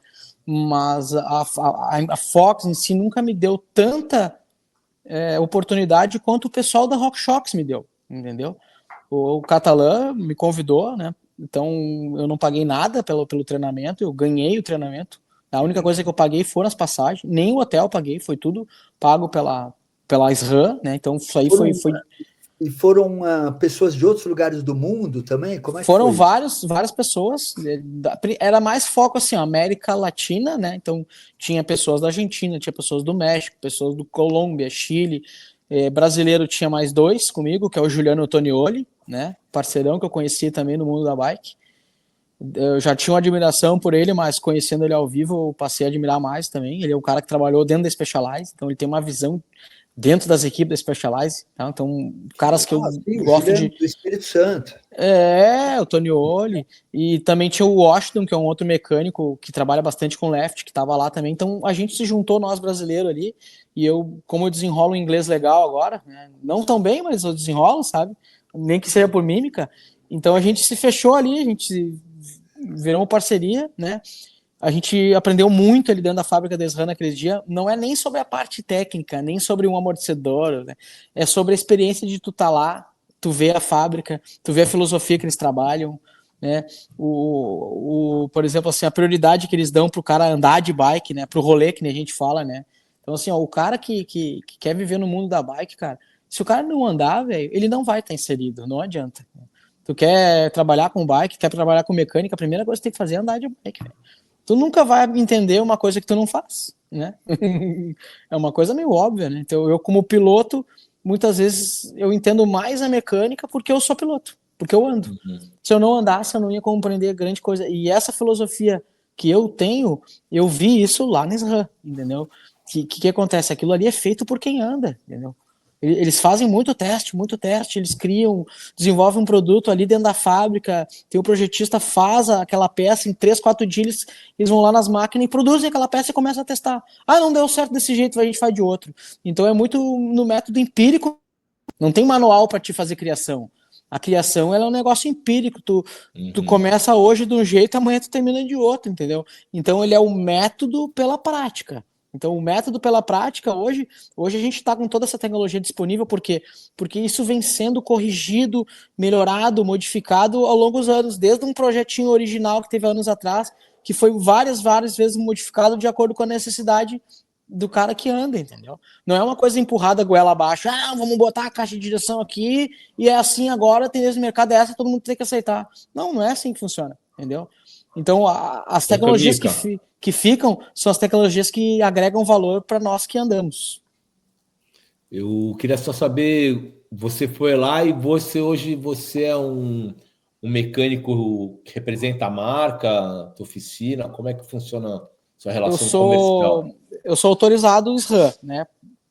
Mas a Fox em si nunca me deu tanta oportunidade quanto o pessoal da RockShox me deu, entendeu? O Catalã me convidou, né? Então eu não paguei nada pelo treinamento, eu ganhei o treinamento. A única coisa que eu paguei foram as passagens, nem o hotel eu paguei, foi tudo pago pela SRAM, né? Então isso aí foi... E foram pessoas de outros lugares do mundo também? Como é que foram foi? várias pessoas. Era mais foco assim, América Latina, né? Então tinha pessoas da Argentina, tinha pessoas do México, pessoas do Colômbia, Chile. Brasileiro tinha mais 2 comigo, que é o Juliano Antonioli, né? Parceirão que eu conheci também no mundo da bike. Eu já tinha uma admiração por ele, mas conhecendo ele ao vivo, eu passei a admirar mais também. Ele é um cara que trabalhou dentro da Specialized, então ele tem uma visão dentro das equipes da Specialized, tá? Então caras que eu gosto de... do Espírito Santo. O Tonioli, e também tinha o Washington, que é um outro mecânico que trabalha bastante com left, que estava lá também. Então a gente se juntou, nós brasileiros ali, e como eu desenrolo inglês legal agora, né? Não tão bem, mas eu desenrolo, sabe? Nem que seja por mímica. Então a gente se fechou ali, a gente virou uma parceria, né? A gente aprendeu muito ali dentro da fábrica da SRAM naquele dia. Não é nem sobre a parte técnica, nem sobre um amortecedor, né? É sobre a experiência de tu estar lá, tu vê a fábrica, tu vê a filosofia que eles trabalham, né? Por exemplo, assim, a prioridade que eles dão pro cara andar de bike, né? Pro rolê, que nem a gente fala, né? Então, assim, ó, o cara que quer viver no mundo da bike, cara, se o cara não andar, velho, ele não vai estar inserido, não adianta. Tu quer trabalhar com bike, quer trabalhar com mecânica, a primeira coisa que tu tem que fazer é andar de bike, velho. Tu nunca vai entender uma coisa que tu não faz, né? É uma coisa meio óbvia, né? Então, eu como piloto, muitas vezes eu entendo mais a mecânica porque eu sou piloto, porque eu ando. Se eu não andasse, eu não ia compreender grande coisa. E essa filosofia que eu tenho, eu vi isso lá na SRAM, entendeu? Que acontece? Aquilo ali é feito por quem anda, entendeu? Eles fazem muito teste, eles desenvolvem um produto ali dentro da fábrica, tem o projetista, faz aquela peça em 3, 4 dias, eles vão lá nas máquinas e produzem aquela peça e começam a testar. Ah, não deu certo desse jeito, a gente faz de outro. Então é muito no método empírico, não tem manual para te fazer criação. A criação ela é um negócio empírico, tu começa hoje de um jeito, amanhã tu termina de outro, entendeu? Então ele é o método pela prática. Então, o método pela prática, hoje a gente está com toda essa tecnologia disponível, porque isso vem sendo corrigido, melhorado, modificado ao longo dos anos, desde um projetinho original que teve anos atrás, que foi várias vezes modificado de acordo com a necessidade do cara que anda, entendeu? Não é uma coisa empurrada goela abaixo, vamos botar a caixa de direção aqui, e é assim agora, a tendência do mercado é essa, todo mundo tem que aceitar. Não é assim que funciona, entendeu? Então, as tecnologias que ficam são as tecnologias que agregam valor para nós que andamos. Eu queria só saber, você foi lá e hoje você é um mecânico que representa a marca, a tua oficina, como é que funciona a sua relação comercial? Eu sou autorizado SRAM, né?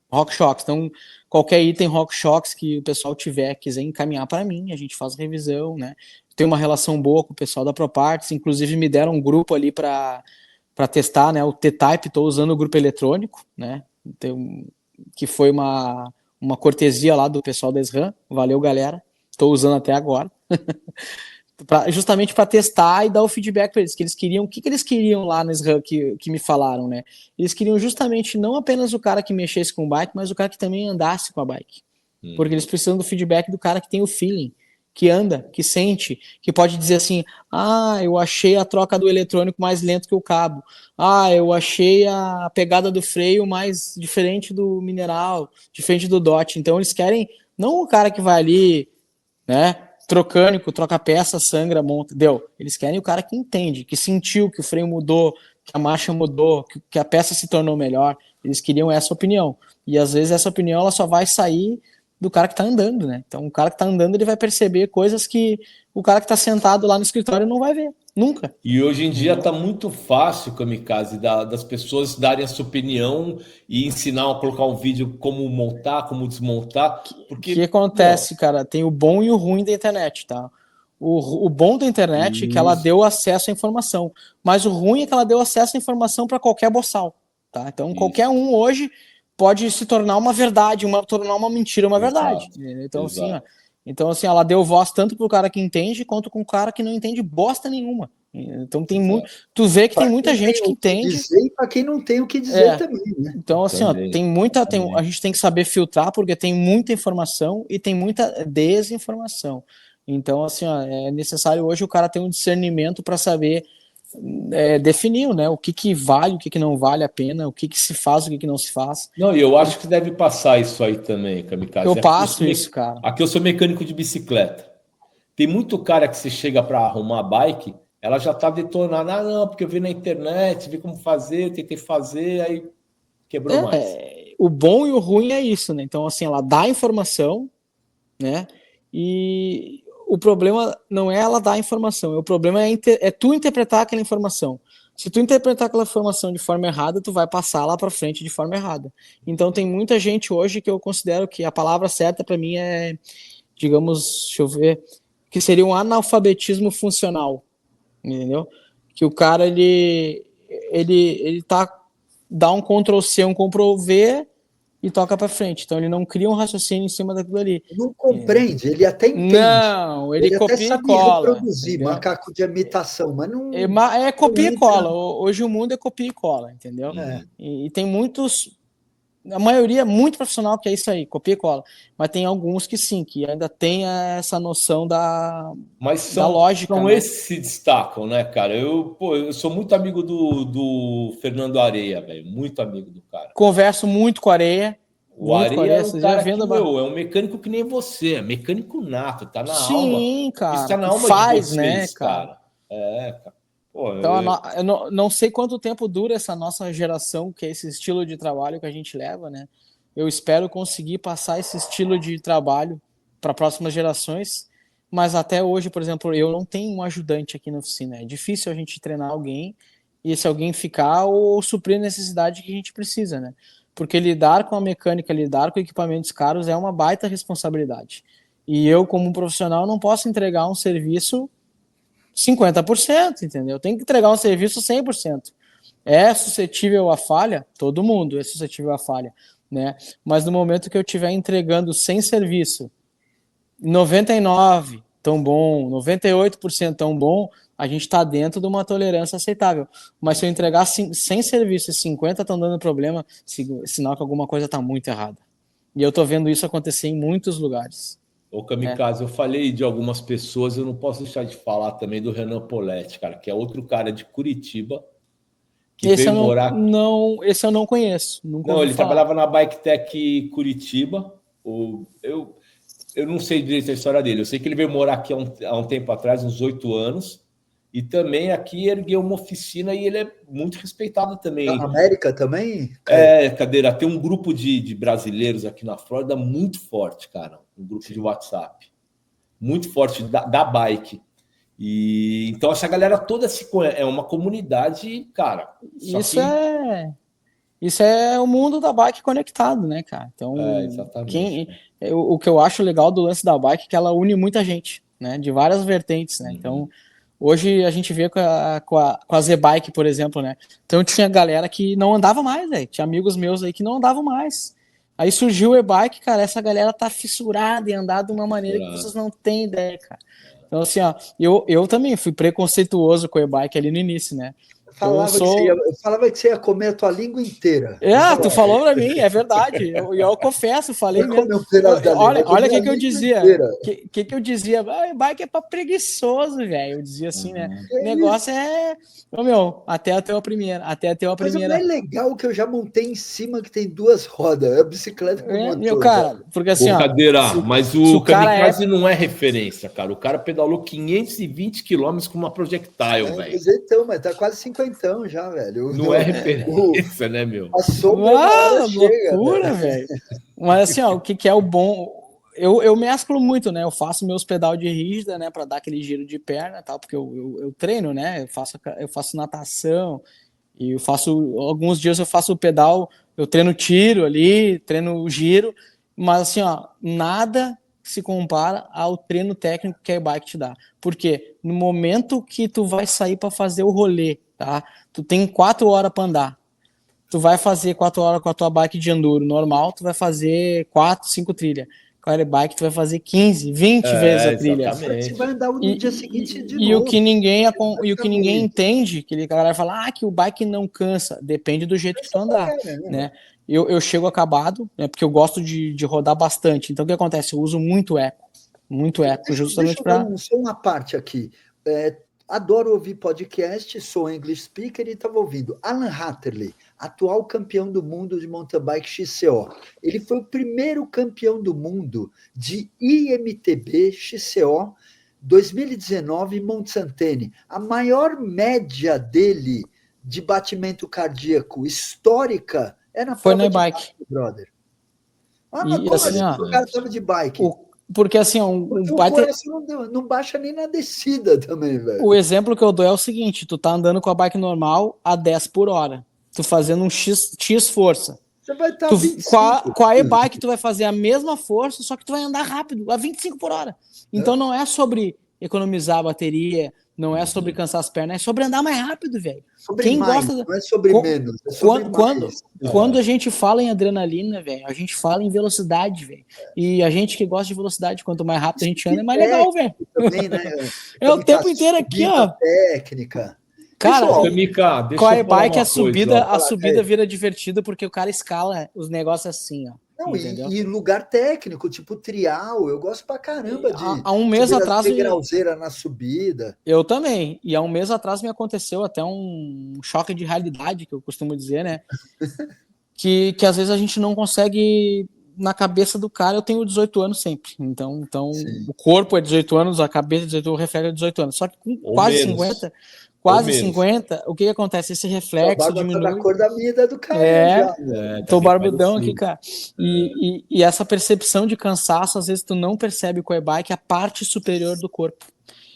RockShox. Então, qualquer item RockShox que o pessoal quiser encaminhar para mim, a gente faz revisão, né? Tenho uma relação boa com o pessoal da ProParts, inclusive me deram um grupo ali para testar, né? O T-Type, estou usando o grupo eletrônico, né? Que foi uma cortesia lá do pessoal da SRAM. Valeu, galera. Estou usando até agora. Justamente para testar e dar o feedback para eles, que eles queriam, o que eles queriam lá na SRAM que me falaram, né? Eles queriam justamente não apenas o cara que mexesse com o bike, mas o cara que também andasse com a bike. Porque eles precisam do feedback do cara que tem o feeling, que anda, que sente, que pode dizer assim, eu achei a troca do eletrônico mais lento que o cabo, eu achei a pegada do freio mais diferente do mineral, diferente do DOT. Então eles querem, não o cara que vai ali, né, trocânico, troca peça, sangra, monta, deu. Eles querem o cara que entende, que sentiu que o freio mudou, que a marcha mudou, que a peça se tornou melhor. Eles queriam essa opinião. E às vezes essa opinião ela só vai sair do cara que está andando, né? Então o cara que está andando ele vai perceber coisas que o cara que está sentado lá no escritório não vai ver, nunca. E hoje em dia está muito fácil, Kamikaze, das pessoas darem a sua opinião e ensinar a colocar um vídeo como montar, como desmontar. Porque o que acontece, cara? Tem o bom e o ruim da internet, tá? O bom da internet é que ela deu acesso à informação, mas o ruim é que ela deu acesso à informação para qualquer boçal, tá? Então qualquer um hoje pode se tornar uma verdade, tornar uma mentira uma verdade. Então, assim, ela deu voz tanto pro cara que entende, quanto com o cara que não entende bosta nenhuma. Então tem muito. Tu vê que tem muita gente que entende. E para quem não tem o que dizer também, né? Então, assim, a gente tem que saber filtrar, porque tem muita informação e tem muita desinformação. Então, assim, é necessário hoje o cara ter um discernimento para saber definir, né, o que vale, o que não vale a pena, o que se faz, o que não se faz. Não, e eu acho que deve passar isso aí também, Kamikaze. Eu passo isso, cara. Aqui eu sou mecânico de bicicleta. Tem muito cara que você chega para arrumar a bike, ela já tá detonada. Não, porque eu vi na internet, vi como fazer, tentei fazer, aí quebrou mais. O bom e o ruim é isso, né? Então, assim, ela dá informação, né? E o problema não é ela dar a informação, o problema é tu interpretar aquela informação. Se tu interpretar aquela informação de forma errada, tu vai passar lá para frente de forma errada. Então tem muita gente hoje que eu considero que a palavra certa para mim é, digamos, deixa eu ver, que seria um analfabetismo funcional, entendeu? Que o cara ele dá um Ctrl+C, um Ctrl+V e toca para frente. Então ele não cria um raciocínio em cima daquilo ali. Não compreende, ele até entende. Não, ele copia até sabe e cola. Reproduzir, entendeu? Macaco de imitação, mas não. É copia e cola. Hoje o mundo é copia e cola, entendeu? E tem muitos. A maioria é muito profissional que é isso aí, copia e cola. Mas tem alguns que sim, que ainda tem essa noção da lógica. São né? Esses se destacam, né, cara? Eu sou muito amigo do Fernando Areia, velho. Muito amigo do cara. Converso muito com a Areia. O Areia é um cara que, é um mecânico que nem você, é mecânico nato, tá na alma. Sim, cara. Isso tá na alma de vocês, né, cara? Cara. Pô, então, eu não sei quanto tempo dura essa nossa geração, que é esse estilo de trabalho que a gente leva, né? Eu espero conseguir passar esse estilo de trabalho para próximas gerações, mas até hoje, por exemplo, eu não tenho um ajudante aqui na oficina. É difícil a gente treinar alguém e esse alguém ficar ou suprir a necessidade que a gente precisa, né? Porque lidar com a mecânica, lidar com equipamentos caros é uma baita responsabilidade. E eu, como um profissional, não posso entregar um serviço 50%, entendeu? Tem que entregar um serviço 100%. É suscetível à falha? Todo mundo é suscetível à falha, né? Mas no momento que eu estiver entregando sem serviço, 99% tão bom, 98% tão bom, a gente está dentro de uma tolerância aceitável. Mas se eu entregar sem serviço e 50% estão dando problema, sinal que alguma coisa está muito errada. E eu estou vendo isso acontecer em muitos lugares. Ô, Kamikaze, eu falei de algumas pessoas, eu não posso deixar de falar também do Renan Poletti, cara, que é outro cara de Curitiba, que esse veio morar... Esse eu não conheço. Não, ele trabalhava na Bike Tech Curitiba. Eu não sei direito a história dele. Eu sei que ele veio morar aqui há um tempo atrás, uns 8 anos, e também aqui ergueu uma oficina e ele é muito respeitado também. Na América também? Cadeira, tem um grupo de brasileiros aqui na Flórida muito forte, cara. Um grupo de WhatsApp. Muito forte da bike. E então essa galera toda é uma comunidade, cara. Isso é o mundo da bike conectado, né, cara? Então, exatamente. O que eu acho legal do lance da bike é que ela une muita gente, né? De várias vertentes, né? Então, hoje a gente vê com a Z-Bike, por exemplo, né? Então tinha galera que não andava mais, velho. Tinha amigos meus aí que não andavam mais. Aí surgiu o e-bike, cara, essa galera tá fissurada em andar de uma maneira que vocês não têm ideia, cara. Então, assim, ó, eu também fui preconceituoso com o e-bike ali no início, né? Eu falava que você ia comer a tua língua inteira. Tu falou pra mim, é verdade. Eu confesso, falei mesmo. Olha o que eu dizia. O que eu dizia? Bike é pra preguiçoso, velho. Eu dizia assim, né? O negócio é... até a tua primeira. Mas o mais legal que eu já montei em cima que tem 2 rodas. É a bicicleta com motor. Cara, porque assim, mas o Kamikaze não é referência, cara. O cara pedalou 520 km com uma projectile, velho. Mas tá quase 50 já, velho. Não é referência, né, meu? A sombra loucura, velho. Mas assim, o que é o bom... Eu mesclo muito, né? Eu faço meus pedal de rígida, né? Para dar aquele giro de perna, tal, porque eu treino, né? Eu faço natação e alguns dias eu faço o pedal, eu treino tiro ali, treino giro, mas assim, nada se compara ao treino técnico que a bike te dá. Porque no momento que tu vai sair para fazer o rolê, tá? Tu tem 4 horas para andar. Tu vai fazer 4 horas com a tua bike de enduro normal, tu vai fazer 4, 5 trilhas. Com a aerobike tu vai fazer 15, 20 vezes a trilha. Você vai andar no dia seguinte de novo. E o que ninguém entende, que a galera fala que o bike não cansa, depende do jeito que tu andar, né? Eu chego acabado, né, porque eu gosto de rodar bastante. Então o que acontece? Eu uso muito eco, justamente para... Só uma parte aqui. Adoro ouvir podcast, sou English speaker e estava ouvindo. Alan Hatterley, atual campeão do mundo de mountain bike XCO. Ele foi o primeiro campeão do mundo de IMTB XCO 2019 em Mont Saint-Anne. A maior média dele de batimento cardíaco histórica é na foi na bike, brother. Mas assim, o cara estava de bike. Porque assim, o coração não baixa nem na descida também, velho. O exemplo que eu dou é o seguinte: tu tá andando com a bike normal a 10 por hora, tu fazendo um X força. Você vai estar com a e-bike tu vai fazer a mesma força, só que tu vai andar rápido, a 25 por hora. Então não é sobre economizar a bateria, não é sobre cansar as pernas, é sobre andar mais rápido, velho. Quem gosta não é sobre menos, é sobre quando a gente fala em adrenalina, velho, a gente fala em velocidade, velho. E a gente que gosta de velocidade, quanto mais rápido a gente anda, é mais legal, velho. Né? É o tempo inteiro aqui, ó. Técnica. Cara, com a e-bike a subida vira divertida porque o cara escala os negócios assim, ó. Não, e lugar técnico, tipo trial, eu gosto pra caramba de há um mês atrás degrauzeira na subida. Eu também, e há um mês atrás me aconteceu até um choque de realidade, que eu costumo dizer, né? que às vezes a gente não consegue, na cabeça do cara, eu tenho 18 anos sempre, então o corpo é 18 anos, a cabeça é 18, o reflexo é 18 anos, só que com quase 50, o que acontece? Esse reflexo diminui. Tá na cor da mida do cara. Tô barbudão aqui, cara. E essa percepção de cansaço, às vezes tu não percebe com a e-bike a parte superior do corpo.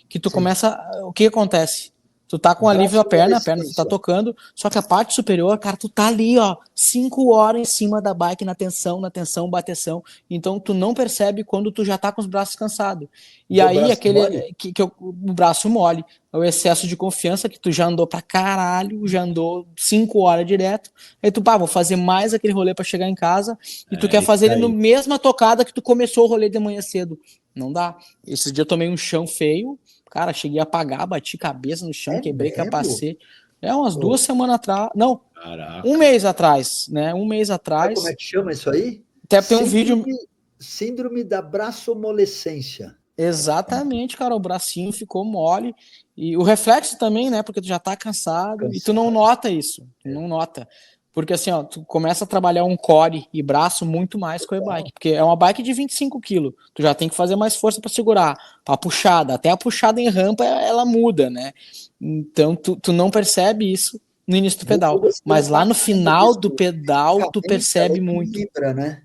Que tu começa... O que acontece? Tu tá com alívio na perna, tu tá tocando, só que a parte superior, cara, tu tá ali, ó, 5 horas em cima da bike, na tensão, bateção. Então tu não percebe quando tu já tá com os braços cansados. E aí aquele o braço mole, é o excesso de confiança que tu já andou pra caralho, já andou 5 horas direto. Aí tu, vou fazer mais aquele rolê pra chegar em casa, e tu quer fazer ele no mesma tocada que tu começou o rolê de manhã cedo. Não dá. Esse dia eu tomei um chão feio, cara, cheguei a apagar, bati cabeça no chão, quebrei capacete. Umas 2 semanas atrás. Não, caraca. Um mês atrás, né? Como é que chama isso aí? Até tem um vídeo. Síndrome da braçomolescência. Exatamente, cara. O bracinho ficou mole. E o reflexo também, né? Porque tu já tá cansado. E tu não nota isso. Tu não nota. Porque assim, ó, tu começa a trabalhar um core e braço muito mais com a e-bike, porque é uma bike de 25 kg, tu já tem que fazer mais força para segurar, a puxada, até a puxada em rampa ela muda, né? Então tu não percebe isso no início do pedal, mas lá no final do pedal tu percebe muito. Vibra, né?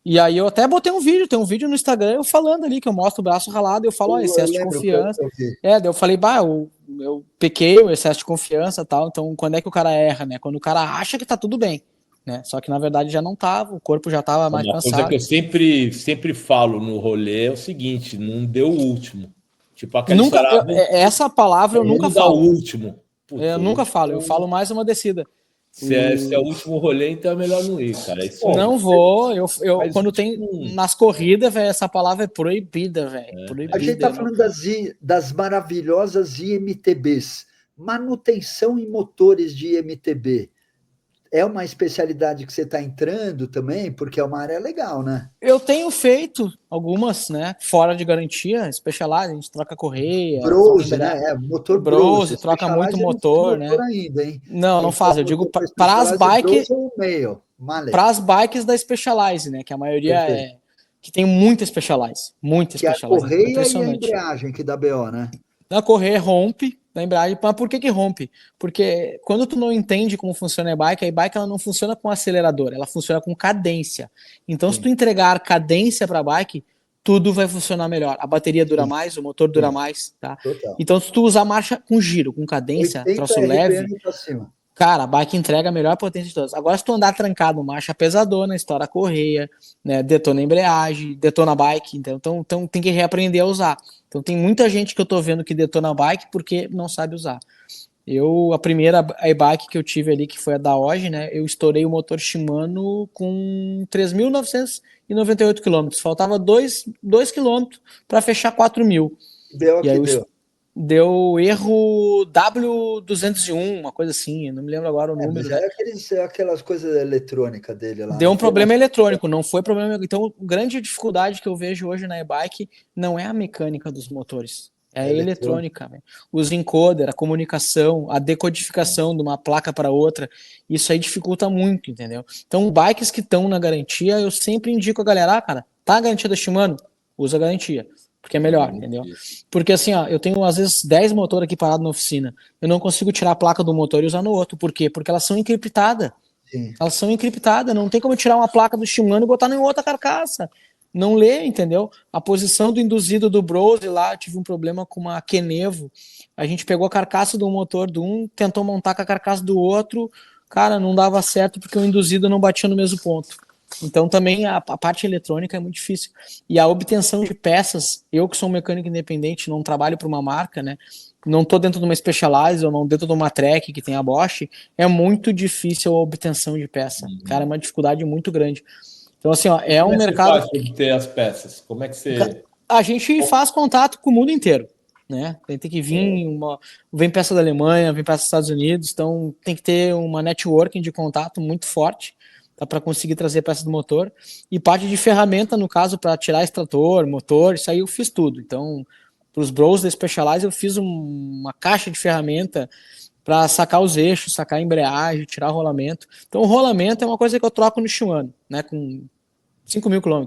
E aí eu até botei tem um vídeo no Instagram eu falando ali, que eu mostro o braço ralado, eu falo, excesso de confiança. Daí eu falei, eu pequei o excesso de confiança e tal, então quando é que o cara erra, né? Quando o cara acha que tá tudo bem, né? Só que na verdade já não tava, o corpo já tava mais cansado. Uma coisa que eu sempre falo no rolê é o seguinte, não deu o último. Tipo, essa palavra eu nunca falo. Não dá o último. Puta, eu nunca falo, eu falo mais uma descida. Se é o último rolê, então é melhor não ir, cara. Não vou. Quando tem nas corridas, velho, essa palavra é proibida, velho. A gente tá falando das maravilhosas IMTBs. manutenção em motores de MTB. É uma especialidade que você está entrando também, porque é uma área legal, né? Eu tenho feito algumas, né? Fora de garantia, Specialized, a gente troca correia, Brose, né? Motor Brose, troca muito motor, né? Ainda, hein? Não faz. Eu digo para as bikes. Para as bikes da Specialized, né? Que a maioria que tem muita Specialized. Muita Specialized. A correia e a embreagem que dá BO, né? Na correia rompe, na embreagem. Mas por que rompe? Porque quando tu não entende como funciona a bike ela não funciona com acelerador, ela funciona com cadência. Então, se tu entregar cadência para a bike, tudo vai funcionar melhor. A bateria dura mais, o motor dura mais, tá? Total. Então, se tu usar marcha com giro, com cadência, troço leve, cara, a bike entrega a melhor potência de todas. Agora, se tu andar trancado, marcha pesadona, estoura a correia, né, detona a embreagem, detona a bike, então tem que reaprender a usar. Então tem muita gente que eu tô vendo que detona a bike porque não sabe usar. A primeira e-bike que eu tive ali, que foi a da OG, né, eu estourei o motor Shimano com 3.998 km. Faltava 2 km para fechar 4.000. E aí deu erro W201, uma coisa assim, não me lembro agora o número. Mas aquelas coisas eletrônicas dele lá. Deu um problema eletrônico, não foi problema. Então, a grande dificuldade que eu vejo hoje na e-bike não é a mecânica dos motores, é a eletrônica. Os encoder, a comunicação, a decodificação de uma placa para outra, isso aí dificulta muito, entendeu? Então, bikes que estão na garantia, eu sempre indico a galera, cara, tá a garantia da Shimano? Usa a garantia. Porque é melhor, entendeu? Porque assim, ó, eu tenho às vezes 10 motores aqui parados na oficina. Eu não consigo tirar a placa do motor e usar no outro. Por quê? Porque elas são encriptadas. Elas são encriptadas. Não tem como tirar uma placa do Shimano e botar em outra carcaça. Não lê, entendeu? A posição do induzido do Brose lá, eu tive um problema com uma Kenevo. A gente pegou a carcaça do motor de um, tentou montar com a carcaça do outro. Cara, não dava certo porque o induzido não batia no mesmo ponto. Então também a parte eletrônica é muito difícil. E a obtenção de peças, eu que sou um mecânico independente, não trabalho para uma marca, né? Não estou dentro de uma Specialized ou não dentro de uma Trek que tem a Bosch, é muito difícil a obtenção de peça. Cara, é uma dificuldade muito grande. Então assim, ó, é um mercado... Como é que você faz para obter as peças? Como é que você... A gente faz contato com o mundo inteiro, né? Tem que vir vem peça da Alemanha, vem peça dos Estados Unidos, então tem que ter uma networking de contato muito forte para conseguir trazer peças do motor, e parte de ferramenta, no caso, para tirar extrator, motor, isso aí eu fiz tudo. Então, para os Bros da Specialized, eu fiz uma caixa de ferramenta para sacar os eixos, sacar a embreagem, tirar o rolamento. Então, o rolamento é uma coisa que eu troco no Shimano, né, com 5.000 km.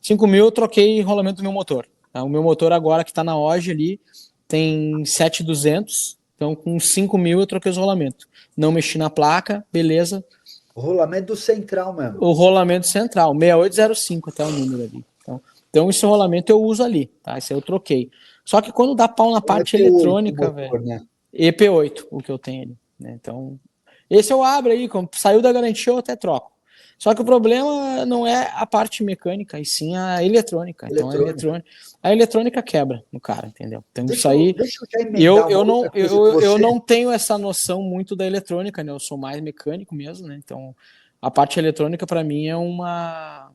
5.000 eu troquei rolamento do meu motor. Tá? O meu motor agora, que está na OG ali, tem 7.200, então com 5.000 eu troquei os rolamentos. Não mexi na placa, beleza. O rolamento central mesmo. O rolamento central, 6805 até o número ali. Então esse rolamento eu uso ali, tá? Esse aí eu troquei. Só que quando dá pau na parte eletrônica, velho, né? EP8, o que eu tenho ali, né? Então, esse eu abro aí, quando saiu da garantia eu até troco. Só que o problema não é a parte mecânica, e sim a eletrônica. Então a eletrônica quebra no cara, entendeu? Então isso aí, eu não tenho essa noção muito da eletrônica, né? Eu sou mais mecânico mesmo, né? Então a parte eletrônica para mim é uma,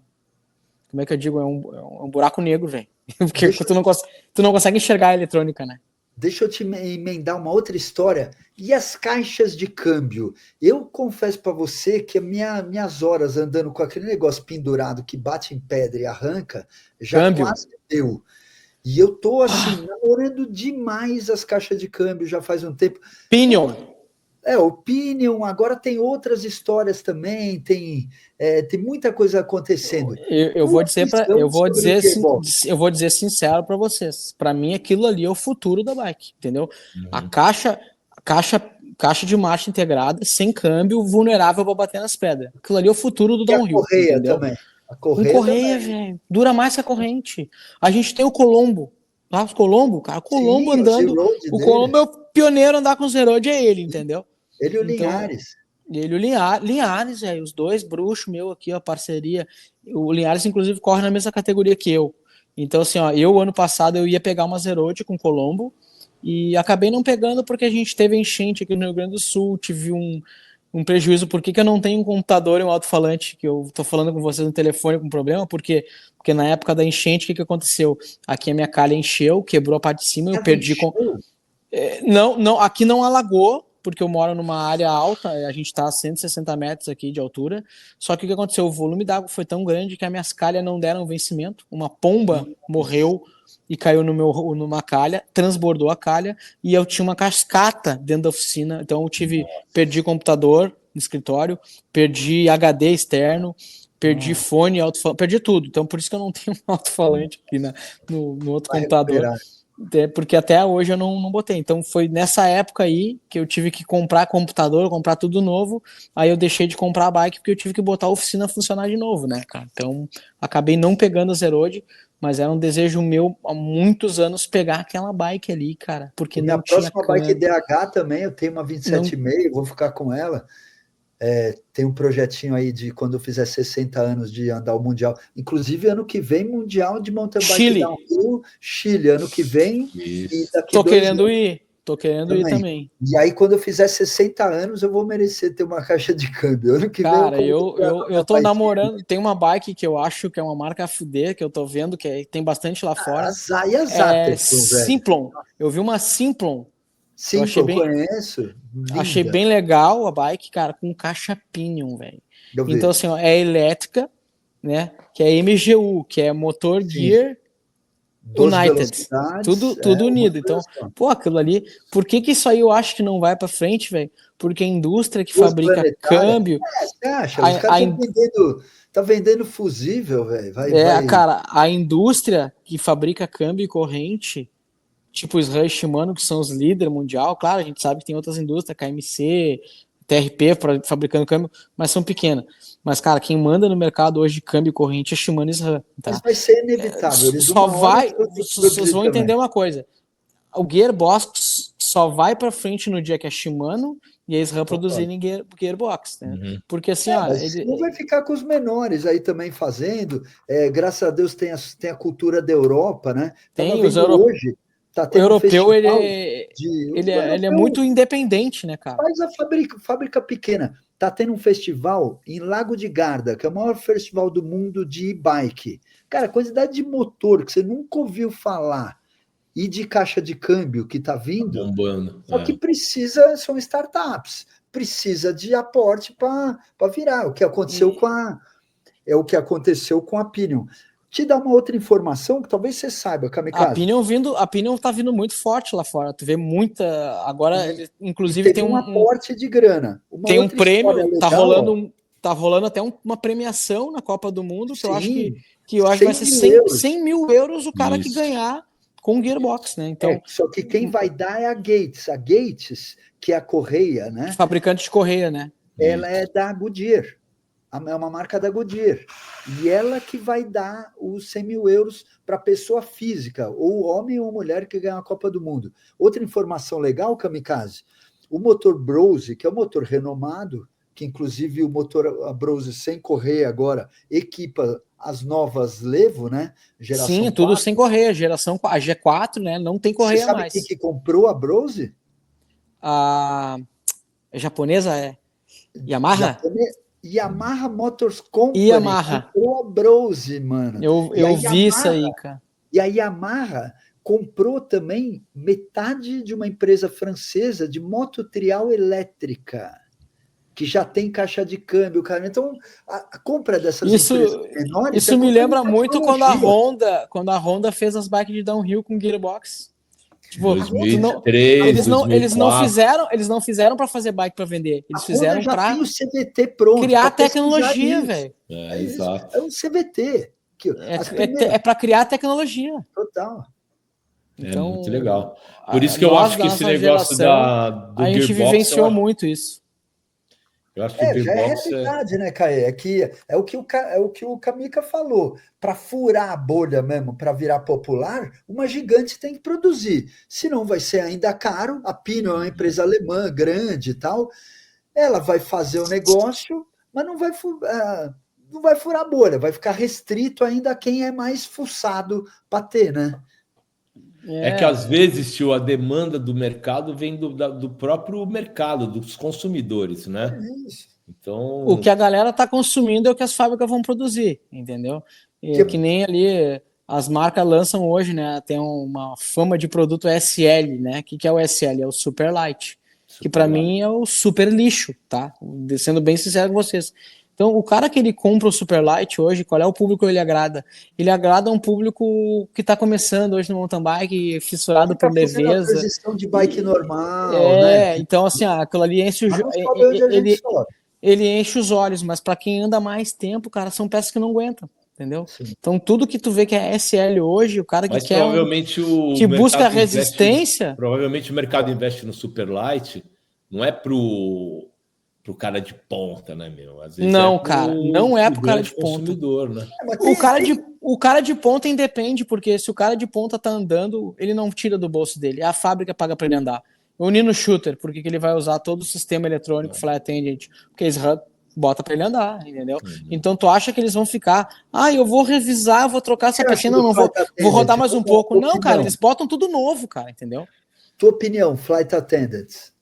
como é que eu digo, é um buraco negro, velho. Porque tu não consegue enxergar a eletrônica, né? Deixa eu te emendar uma outra história. E as caixas de câmbio? Eu confesso para você que minhas horas andando com aquele negócio pendurado que bate em pedra e arranca, já quase deu. E eu tô assim, namorando demais as caixas de câmbio já faz um tempo. Pinion. O Pinion, agora tem outras histórias também, tem muita coisa acontecendo. Eu vou dizer sincero para vocês. Para mim, aquilo ali é o futuro da bike, entendeu? A caixa de marcha integrada, sem câmbio, vulnerável para bater nas pedras. Aquilo ali é o futuro do downhill. A correia, entendeu? Também. A correia, velho, dura mais que a corrente. A gente tem o Colombo. Tá? O Colombo, cara, Colombo andando. O Colombo é o pioneiro a andar com o Zerode, é ele, entendeu? Ele e o Linhares. Ele e o Linhares, os dois bruxos meu aqui, a parceria. O Linhares, inclusive, corre na mesma categoria que eu. Então, assim, ó, ano passado, eu ia pegar uma Zerode com Colombo e acabei não pegando porque a gente teve enchente aqui no Rio Grande do Sul, tive um prejuízo. Por que eu não tenho um computador e um alto-falante, que eu tô falando com vocês no telefone com problema? Porque na época da enchente, o que aconteceu? Aqui a minha calha encheu, quebrou a parte de cima, eu perdi... Não, aqui não alagou, porque eu moro numa área alta, a gente está a 160 metros aqui de altura, só que o que aconteceu? O volume d'água foi tão grande que as minhas calhas não deram vencimento, uma pomba morreu e caiu numa calha, transbordou a calha, e eu tinha uma cascata dentro da oficina, então eu perdi computador no escritório, perdi HD externo, perdi fone, alto-falante, perdi tudo, então por isso que eu não tenho um alto-falante aqui no outro computador. Recuperar. Porque até hoje eu não botei. Então foi nessa época aí que eu tive que comprar computador, comprar tudo novo. Aí eu deixei de comprar a bike porque eu tive que botar a oficina a funcionar de novo, né, cara? Então acabei não pegando a Zerode, mas era um desejo meu há muitos anos pegar aquela bike ali, cara. Porque não tinha próxima bike DH também, eu tenho uma 27,5, vou ficar com ela. Tem um projetinho aí de quando eu fizer 60 anos de andar o Mundial. Inclusive, ano que vem, Mundial de Mountain Bike Downhill, Chile, ano que vem. E daqui Tô querendo ir também. E aí, quando eu fizer 60 anos, eu vou merecer ter uma caixa de câmbio. Ano que Cara, vem eu tô namorando, tem uma bike que eu acho que é uma marca FD, que eu tô vendo, tem bastante lá fora. Simplon. Eu vi uma Simplon. Sim, eu conheço. Linda. Achei bem legal a bike, cara, com caixa Pinion, velho. Então, assim, ó, é elétrica, né? Que é MGU, que é motor Gear United. Tudo unido. Então, pô, aquilo ali. Por que isso aí eu acho que não vai pra frente, velho? Porque a indústria que fabrica câmbio. Você acha? Os caras tá vendendo fusível, velho. Cara, a indústria que fabrica câmbio e corrente. Tipo os SRAM, Shimano, que são os líderes mundial. Claro, a gente sabe que tem outras indústrias, KMC, TRP, fabricando câmbio, mas são pequenas. Mas, cara, quem manda no mercado hoje de câmbio e corrente é Shimano e SRAM. Tá? Mas vai ser inevitável. Vocês vão entender uma coisa. O Gearbox só vai pra frente no dia que a Shimano e a SRAM produzirem Gearbox. Né? Porque assim, olha... Não vai ficar com os menores aí também fazendo. Graças a Deus tem a cultura da Europa, né? Tem os europeus. O europeu, ele é muito independente, né, cara? Faz a fábrica pequena. Tá tendo um festival em Lago de Garda, que é o maior festival do mundo de e-bike. Cara, a quantidade de motor que você nunca ouviu falar e de caixa de câmbio que tá vindo, bombando. Só que são startups. Precisa de aporte para virar. O que aconteceu com a Pinion. Te dar uma outra informação que talvez você saiba, Kamikaze. A Pinion tá vindo muito forte lá fora. Tu vê muita. Agora, inclusive, tem um aporte de grana. Tem um prêmio, tá rolando até uma premiação na Copa do Mundo, que eu acho que vai ser 100 mil euros o cara que ganhar com Gearbox, né? Então, só que quem vai dar é a Gates. A Gates, que é a correia, né? Fabricante de correia, né? Ela é da Goodyear. É uma marca da Goodyear. E ela que vai dar os 100 mil euros para pessoa física, ou homem ou mulher que ganha a Copa do Mundo. Outra informação legal, Kamikaze, o motor Brose, que é um motor renomado, que inclusive o motor Brose sem correia agora equipa as novas Levo, né? Geração Sim, 4. Tudo sem correia, geração a G4, né? Não tem correia mais. Você sabe quem que comprou a Brose? A japonesa é Yamaha? Yamaha Motors Company Yamaha. comprou a Brose, mano. Eu vi isso aí, cara. E a Yamaha comprou também metade de uma empresa francesa de moto trial elétrica, que já tem caixa de câmbio, cara. Então, a compra dessas empresas menores... Isso me lembra muito quando a Honda fez as bikes de downhill com gearbox. Tipo, 2003, eles não fizeram para fazer bike para vender. Eles fizeram para o CVT pronto, criar tecnologia, velho. Exato. É um CVT. É para criar tecnologia. Total. Então, muito legal. Por isso que eu acho que esse negócio do a gente vivenciou muito isso. Eu acho que o já é realidade, né, Caê? É o que o Kamika falou. Para furar a bolha mesmo, para virar popular, uma gigante tem que produzir. Senão vai ser ainda caro. A Pinion é uma empresa alemã, grande e tal. Ela vai fazer o negócio, mas não vai furar a bolha. Vai ficar restrito ainda a quem é mais fuçado para ter, né? É que às vezes, tio, a demanda do mercado vem do próprio mercado, dos consumidores, né? Então... O que a galera tá consumindo é o que as fábricas vão produzir, entendeu? Que nem ali as marcas lançam hoje, né? Tem uma fama de produto SL, né? O que é o SL? É o Super Light. Que para mim é o super lixo, tá? Sendo bem sincero com vocês. Então, o cara que ele compra o Super Light hoje, qual é o público que ele agrada? Ele agrada um público que está começando hoje no mountain bike, fissurado por leveza. A transição de bike normal, né? Então assim, aquilo ali enche ele enche os olhos, mas para quem anda mais tempo, cara, são peças que não aguentam, entendeu? Sim. Então tudo que tu vê que é SL hoje, o cara que quer provavelmente que busca resistência, provavelmente o mercado investe no Super Light, não é pro cara de ponta, né, meu? Às vezes não, cara, não é pro cara de ponta. Né? O cara de ponta independe, porque se o cara de ponta tá andando, ele não tira do bolso dele, a fábrica paga para ele andar. O Nino Shooter, porque que ele vai usar todo o sistema eletrônico Fly Attendant, porque eles bota para ele andar, entendeu? Então tu acha que eles vão ficar, eu vou revisar, vou trocar essa pecinha, não vou rodar mais um pouco. Não, cara, eles botam tudo novo, cara, entendeu? Tua opinião, Flight Attendants?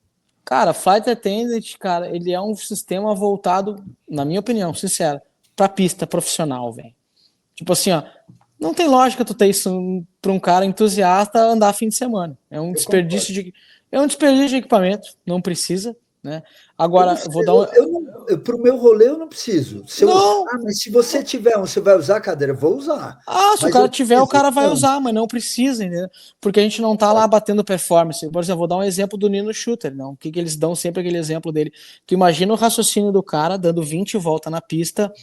Cara, Flight Attendant, cara, ele é um sistema voltado, na minha opinião, sincero, pra pista profissional, velho. Tipo assim, ó, não tem lógica tu ter isso pra um cara entusiasta andar fim de semana. É um desperdício de equipamento, não precisa, né? Agora, vou dar pro meu rolê eu não preciso. Mas se você tiver você vai usar a cadeira? Vou usar. Se o cara tiver, o cara vai usar, mas não precisa, entendeu? Porque a gente não tá lá batendo performance. Por exemplo, vou dar um exemplo do Nino Shooter, não? O que eles dão sempre aquele exemplo dele. Tu imagina o raciocínio do cara dando 20 voltas na pista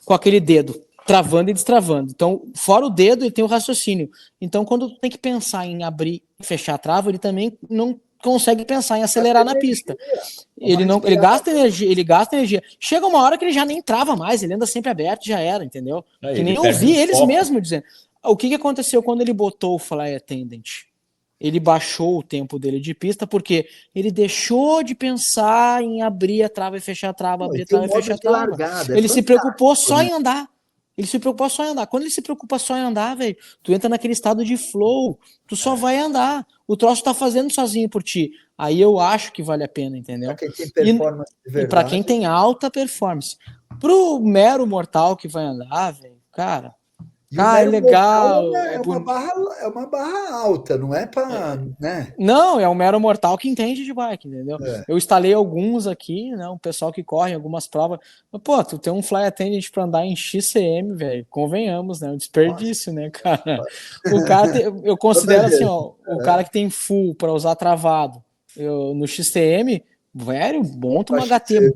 com aquele dedo, travando e destravando. Então, fora o dedo, ele tem o raciocínio. Então, quando tu tem que pensar em abrir e fechar a trava, ele também não consegue pensar em acelerar na pista. Ele gasta energia. Chega uma hora que ele já nem trava mais, ele anda sempre aberto, já era, entendeu? Que nem eu vi eles mesmos dizendo. O que aconteceu quando ele botou o Fly Attendant? Ele baixou o tempo dele de pista porque ele deixou de pensar em abrir a trava e fechar a trava, abrir a trava e fechar a trava. Ele se preocupou só em andar. Quando ele se preocupa só em andar, velho, tu entra naquele estado de flow, tu só vai andar. O troço tá fazendo sozinho por ti. Aí eu acho que vale a pena, entendeu? Pra quem tem performance de verdade. E pra quem tem alta performance. Pro mero mortal que vai andar, velho, cara, é legal. É uma barra alta, não é para, né? Não, é um mero mortal que entende de bike, entendeu? Eu instalei alguns aqui, né? Um pessoal que corre em algumas provas. Mas, pô, tu tem um Fly Attendant para andar em XCM, velho. Convenhamos, né? Um desperdício, né, cara? O cara eu considero assim, ó, o cara que tem full para usar travado no XCM. Velho, monta uma HT,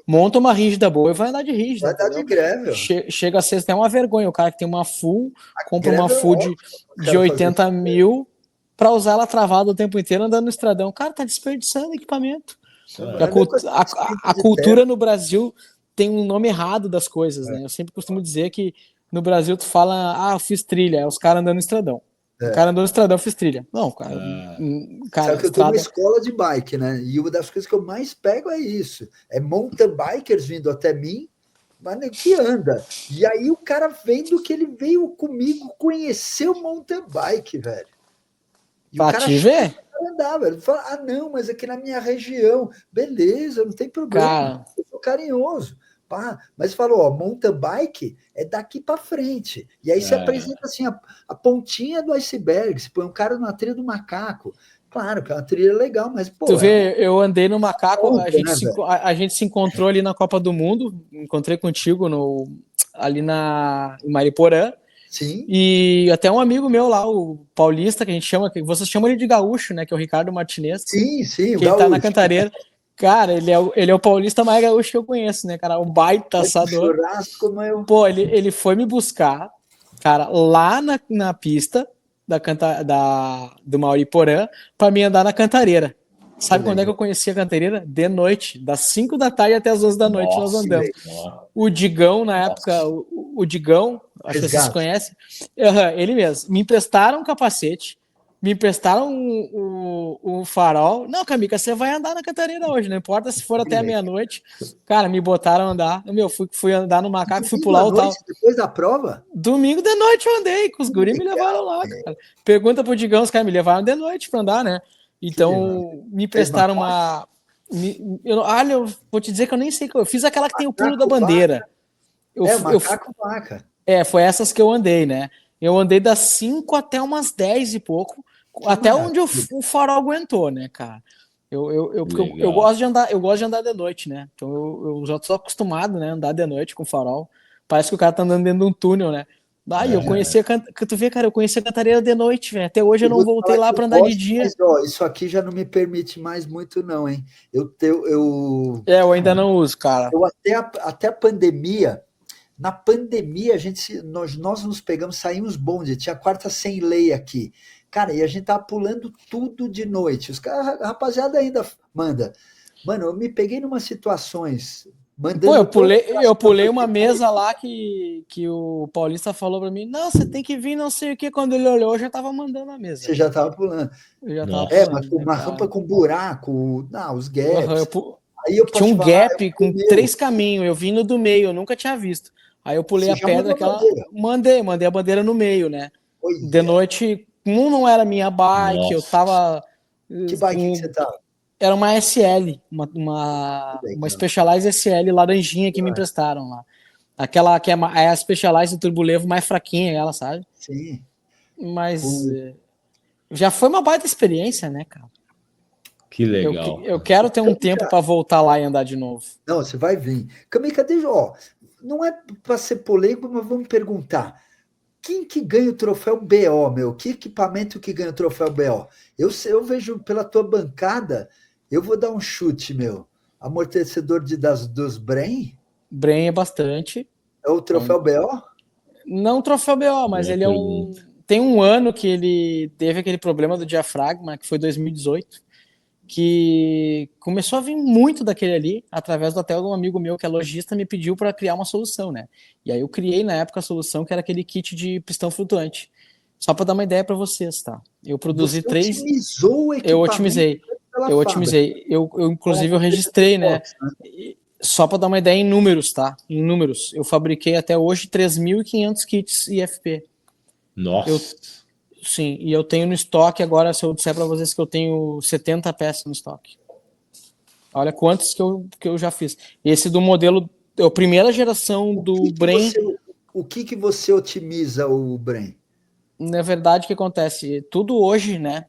monta uma rígida boa e vai andar de rígida. Vai dar de greve. Chega a ser até uma vergonha. O cara que tem uma full, compra uma full de 80 mil para usar ela travada o tempo inteiro andando no estradão. O cara tá desperdiçando equipamento. A cultura no Brasil tem um nome errado das coisas, né? Eu sempre costumo dizer que no Brasil tu fala, eu fiz trilha, é os caras andando no estradão. O cara andou no estradão, fiz trilha. Não, cara. Sabe que eu tô numa escola de bike, né? E uma das coisas que eu mais pego é isso. É mountain bikers vindo até mim, mas que anda. E aí o cara vendo que ele veio comigo conhecer o mountain bike, velho. E pra te ver? Andar, velho. Fala, não, mas aqui na minha região. Beleza, não tem problema. Cara, eu sou carinhoso. Mas falou, mountain bike é daqui para frente. E aí você apresenta assim a pontinha do iceberg, você põe um cara na trilha do macaco. Claro que é uma trilha legal, mas pô. Tu vê, eu andei no macaco, a gente se encontrou ali na Copa do Mundo, encontrei contigo ali em Mariporã. Sim. E até um amigo meu lá, o Paulista, que a gente chama, que vocês chamam ele de gaúcho, né? Que é o Ricardo Martinez. Sim, que ele tá na Cantareira. Cara, ele é o paulista mais gaúcho que eu conheço, né, cara? Um baita assador. Pô, ele foi me buscar, cara, lá na pista do Mauriporã pra me andar na Cantareira. Sabe quando é que eu conheci a Cantareira? De noite, das 5 da tarde até as 11 da noite nós andamos. O Digão, na época, o Digão, acho que vocês conhecem, ele mesmo, me emprestaram um capacete, me emprestaram um farol. Não, Camica, você vai andar na Cantareira hoje, não importa se for até a meia-noite. Cara, me botaram a andar. Fui andar no macaco, fui pular o tal. Depois da prova? Domingo de noite eu andei, com os guris me levaram lá, cara. Pergunta pro Digão, os caras me levaram de noite pra andar, né? Então, me emprestaram uma... eu vou te dizer que eu nem sei que eu fiz aquela que tem o pulo da bandeira. Macaco vaca. Foi essas que eu andei, né? Eu andei das 5 até umas 10 e pouco, até onde o farol aguentou, né, cara? Eu gosto de andar de noite, né? Então eu já tô acostumado, né, andar de noite com farol. Parece que o cara tá andando dentro de um túnel, né? Eu conhecia, tu vê, cara, eu conhecia Cantareira de noite, velho. Até hoje eu não voltei lá para andar de dia. Mas, ó, isso aqui já não me permite mais muito, não, hein? Eu ainda não uso, cara. Eu até a pandemia, na pandemia, nós nos pegamos, saímos bonde, tinha quarta sem lei aqui. Cara, e a gente tava pulando tudo de noite. Os caras, a rapaziada ainda manda. Mano, eu me peguei numa situações mandando. Pô, eu pulei uma mesa lá que o Paulista falou pra mim, não, você tem que vir não sei o que, quando ele olhou, eu já tava mandando a mesa. Você já tava pulando. Eu já tava pulando, mas uma rampa com buraco, os gaps. Aí eu tinha um gap com 3 caminhos, eu vim no do meio, eu nunca tinha visto. Aí eu pulei a pedra, mandei a bandeira no meio, né? De noite, não era minha bike, eu tava... Que bike que você tava? Era uma SL, uma Specialized SL laranjinha que me emprestaram lá. Aquela que é a Specialized Turbo Levo mais fraquinha, ela, sabe? Sim. Mas já foi uma baita experiência, né, cara? Que legal. Eu quero ter um tempo para voltar lá e andar de novo. Não, você vai vir. Kamika, não é para ser polêmico, mas vamos perguntar. Quem que ganha o troféu BO, meu? Que equipamento que ganha o troféu BO? Eu vejo pela tua bancada, eu vou dar um chute, meu. Amortecedor dos Brain? Brain é bastante. É o troféu BO? Não o troféu BO, mas ele é um... Tem um ano que ele teve aquele problema do diafragma, que foi 2018, que começou a vir muito daquele ali, através do até de um amigo meu que é lojista, me pediu para criar uma solução, né? E aí eu criei na época a solução que era aquele kit de pistão flutuante. Só para dar uma ideia para vocês, tá? Eu produzi otimizou o equipamento. Eu otimizei. Eu inclusive eu registrei, né? Só para dar uma ideia em números, tá? Em números. Eu fabriquei até hoje 3.500 kits IFP. Nossa. Sim, e eu tenho no estoque agora, se eu disser para vocês que eu tenho 70 peças no estoque. Olha quantos que eu já fiz. Esse do modelo, é a primeira geração do Brain. O que você otimiza o Brain? Na verdade, o que acontece? Tudo hoje, né?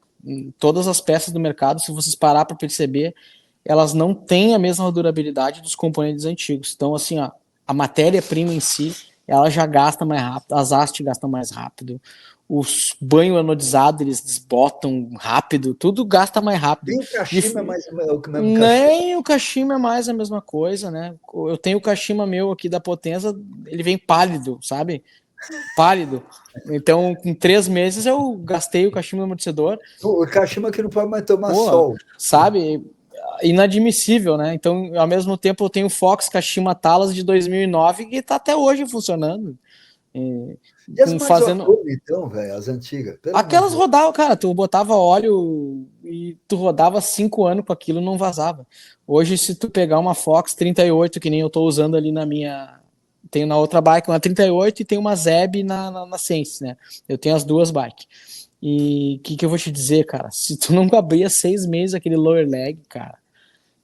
Todas as peças do mercado, se vocês parar para perceber, elas não têm a mesma durabilidade dos componentes antigos. Então, assim, ó, a matéria-prima em si, ela já gasta mais rápido, as hastes gastam mais rápido, os banhos anodizados, eles desbotam rápido, tudo gasta mais rápido. Nem o Kashima é mais o mesmo Kashima. Nem o Kashima é mais a mesma coisa, né? Eu tenho o Kashima meu aqui da Potenza, ele vem pálido, sabe? Pálido. Então, com 3 meses eu gastei o Kashima amortecedor. O Kashima que não pode mais tomar sol. Sabe? Inadmissível, né? Então, ao mesmo tempo, eu tenho o Fox Kashima Talas de 2009 que tá até hoje funcionando. E as fazendo... então, velho, as antigas? Aquelas rodavam, cara, tu botava óleo e tu rodava 5 anos com aquilo, não vazava. Hoje, se tu pegar uma Fox 38, que nem eu tô usando ali na minha... Tenho na outra bike uma 38 e tem uma Zeb na Sense, né? Eu tenho as duas bikes. E o que eu vou te dizer, cara? Se tu não abria 6 meses aquele lower leg, cara,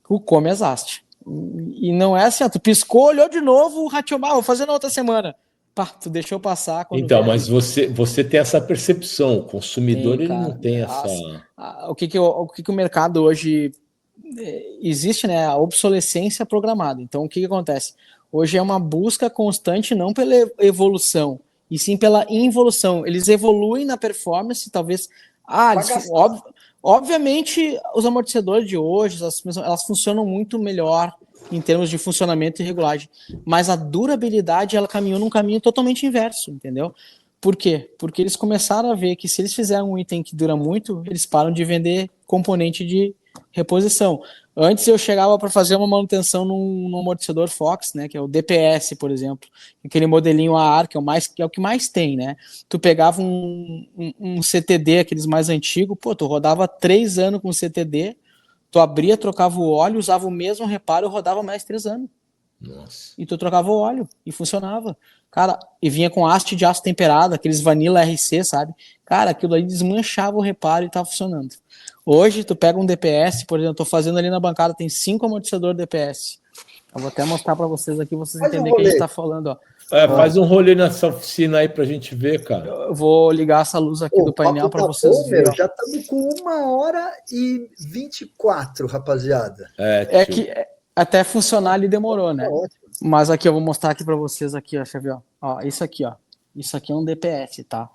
tu come as hastes. E não é assim, ó, tu piscou, olhou de novo, o Ratiomar, vou fazer na outra semana. Pá, tu deixou passar. Então, mas você tem essa percepção, o consumidor ele não tem essa... O que o mercado hoje... Existe, né, a obsolescência programada. Então, o que acontece? Hoje é uma busca constante, não pela evolução, e sim pela involução. Eles evoluem na performance, talvez... Obviamente, os amortecedores de hoje, elas funcionam muito melhor em termos de funcionamento e regulagem, mas a durabilidade, ela caminhou num caminho totalmente inverso, entendeu? Por quê? Porque eles começaram a ver que se eles fizerem um item que dura muito, eles param de vender componente de reposição. Antes eu chegava para fazer uma manutenção num amortecedor Fox, né, que é o DPS, por exemplo, aquele modelinho AR, que é o que mais tem, né? Tu pegava um CTD, aqueles mais antigos, pô, tu rodava 3 anos com CTD, tu abria, trocava o óleo, usava o mesmo reparo e rodava mais 3 anos. Nossa. E tu trocava o óleo e funcionava. Cara, e vinha com haste de aço temperado, aqueles Vanilla RC, sabe? Cara, aquilo aí desmanchava o reparo e tava funcionando. Hoje, tu pega um DPS, por exemplo, eu tô fazendo ali na bancada, tem 5 amortecedores DPS. Eu vou até mostrar para vocês aqui, vocês entenderem o que a gente está falando. Ó. Faz um rolê nessa oficina aí para a gente ver, cara. Eu vou ligar essa luz aqui do painel para vocês verem. Já estamos com 1h24, rapaziada. Que até funcionar ali demorou, né? Mas aqui eu vou mostrar aqui para vocês aqui, ó, deixa eu ver, ó. Isso aqui, ó. Isso aqui é um DPF, tá?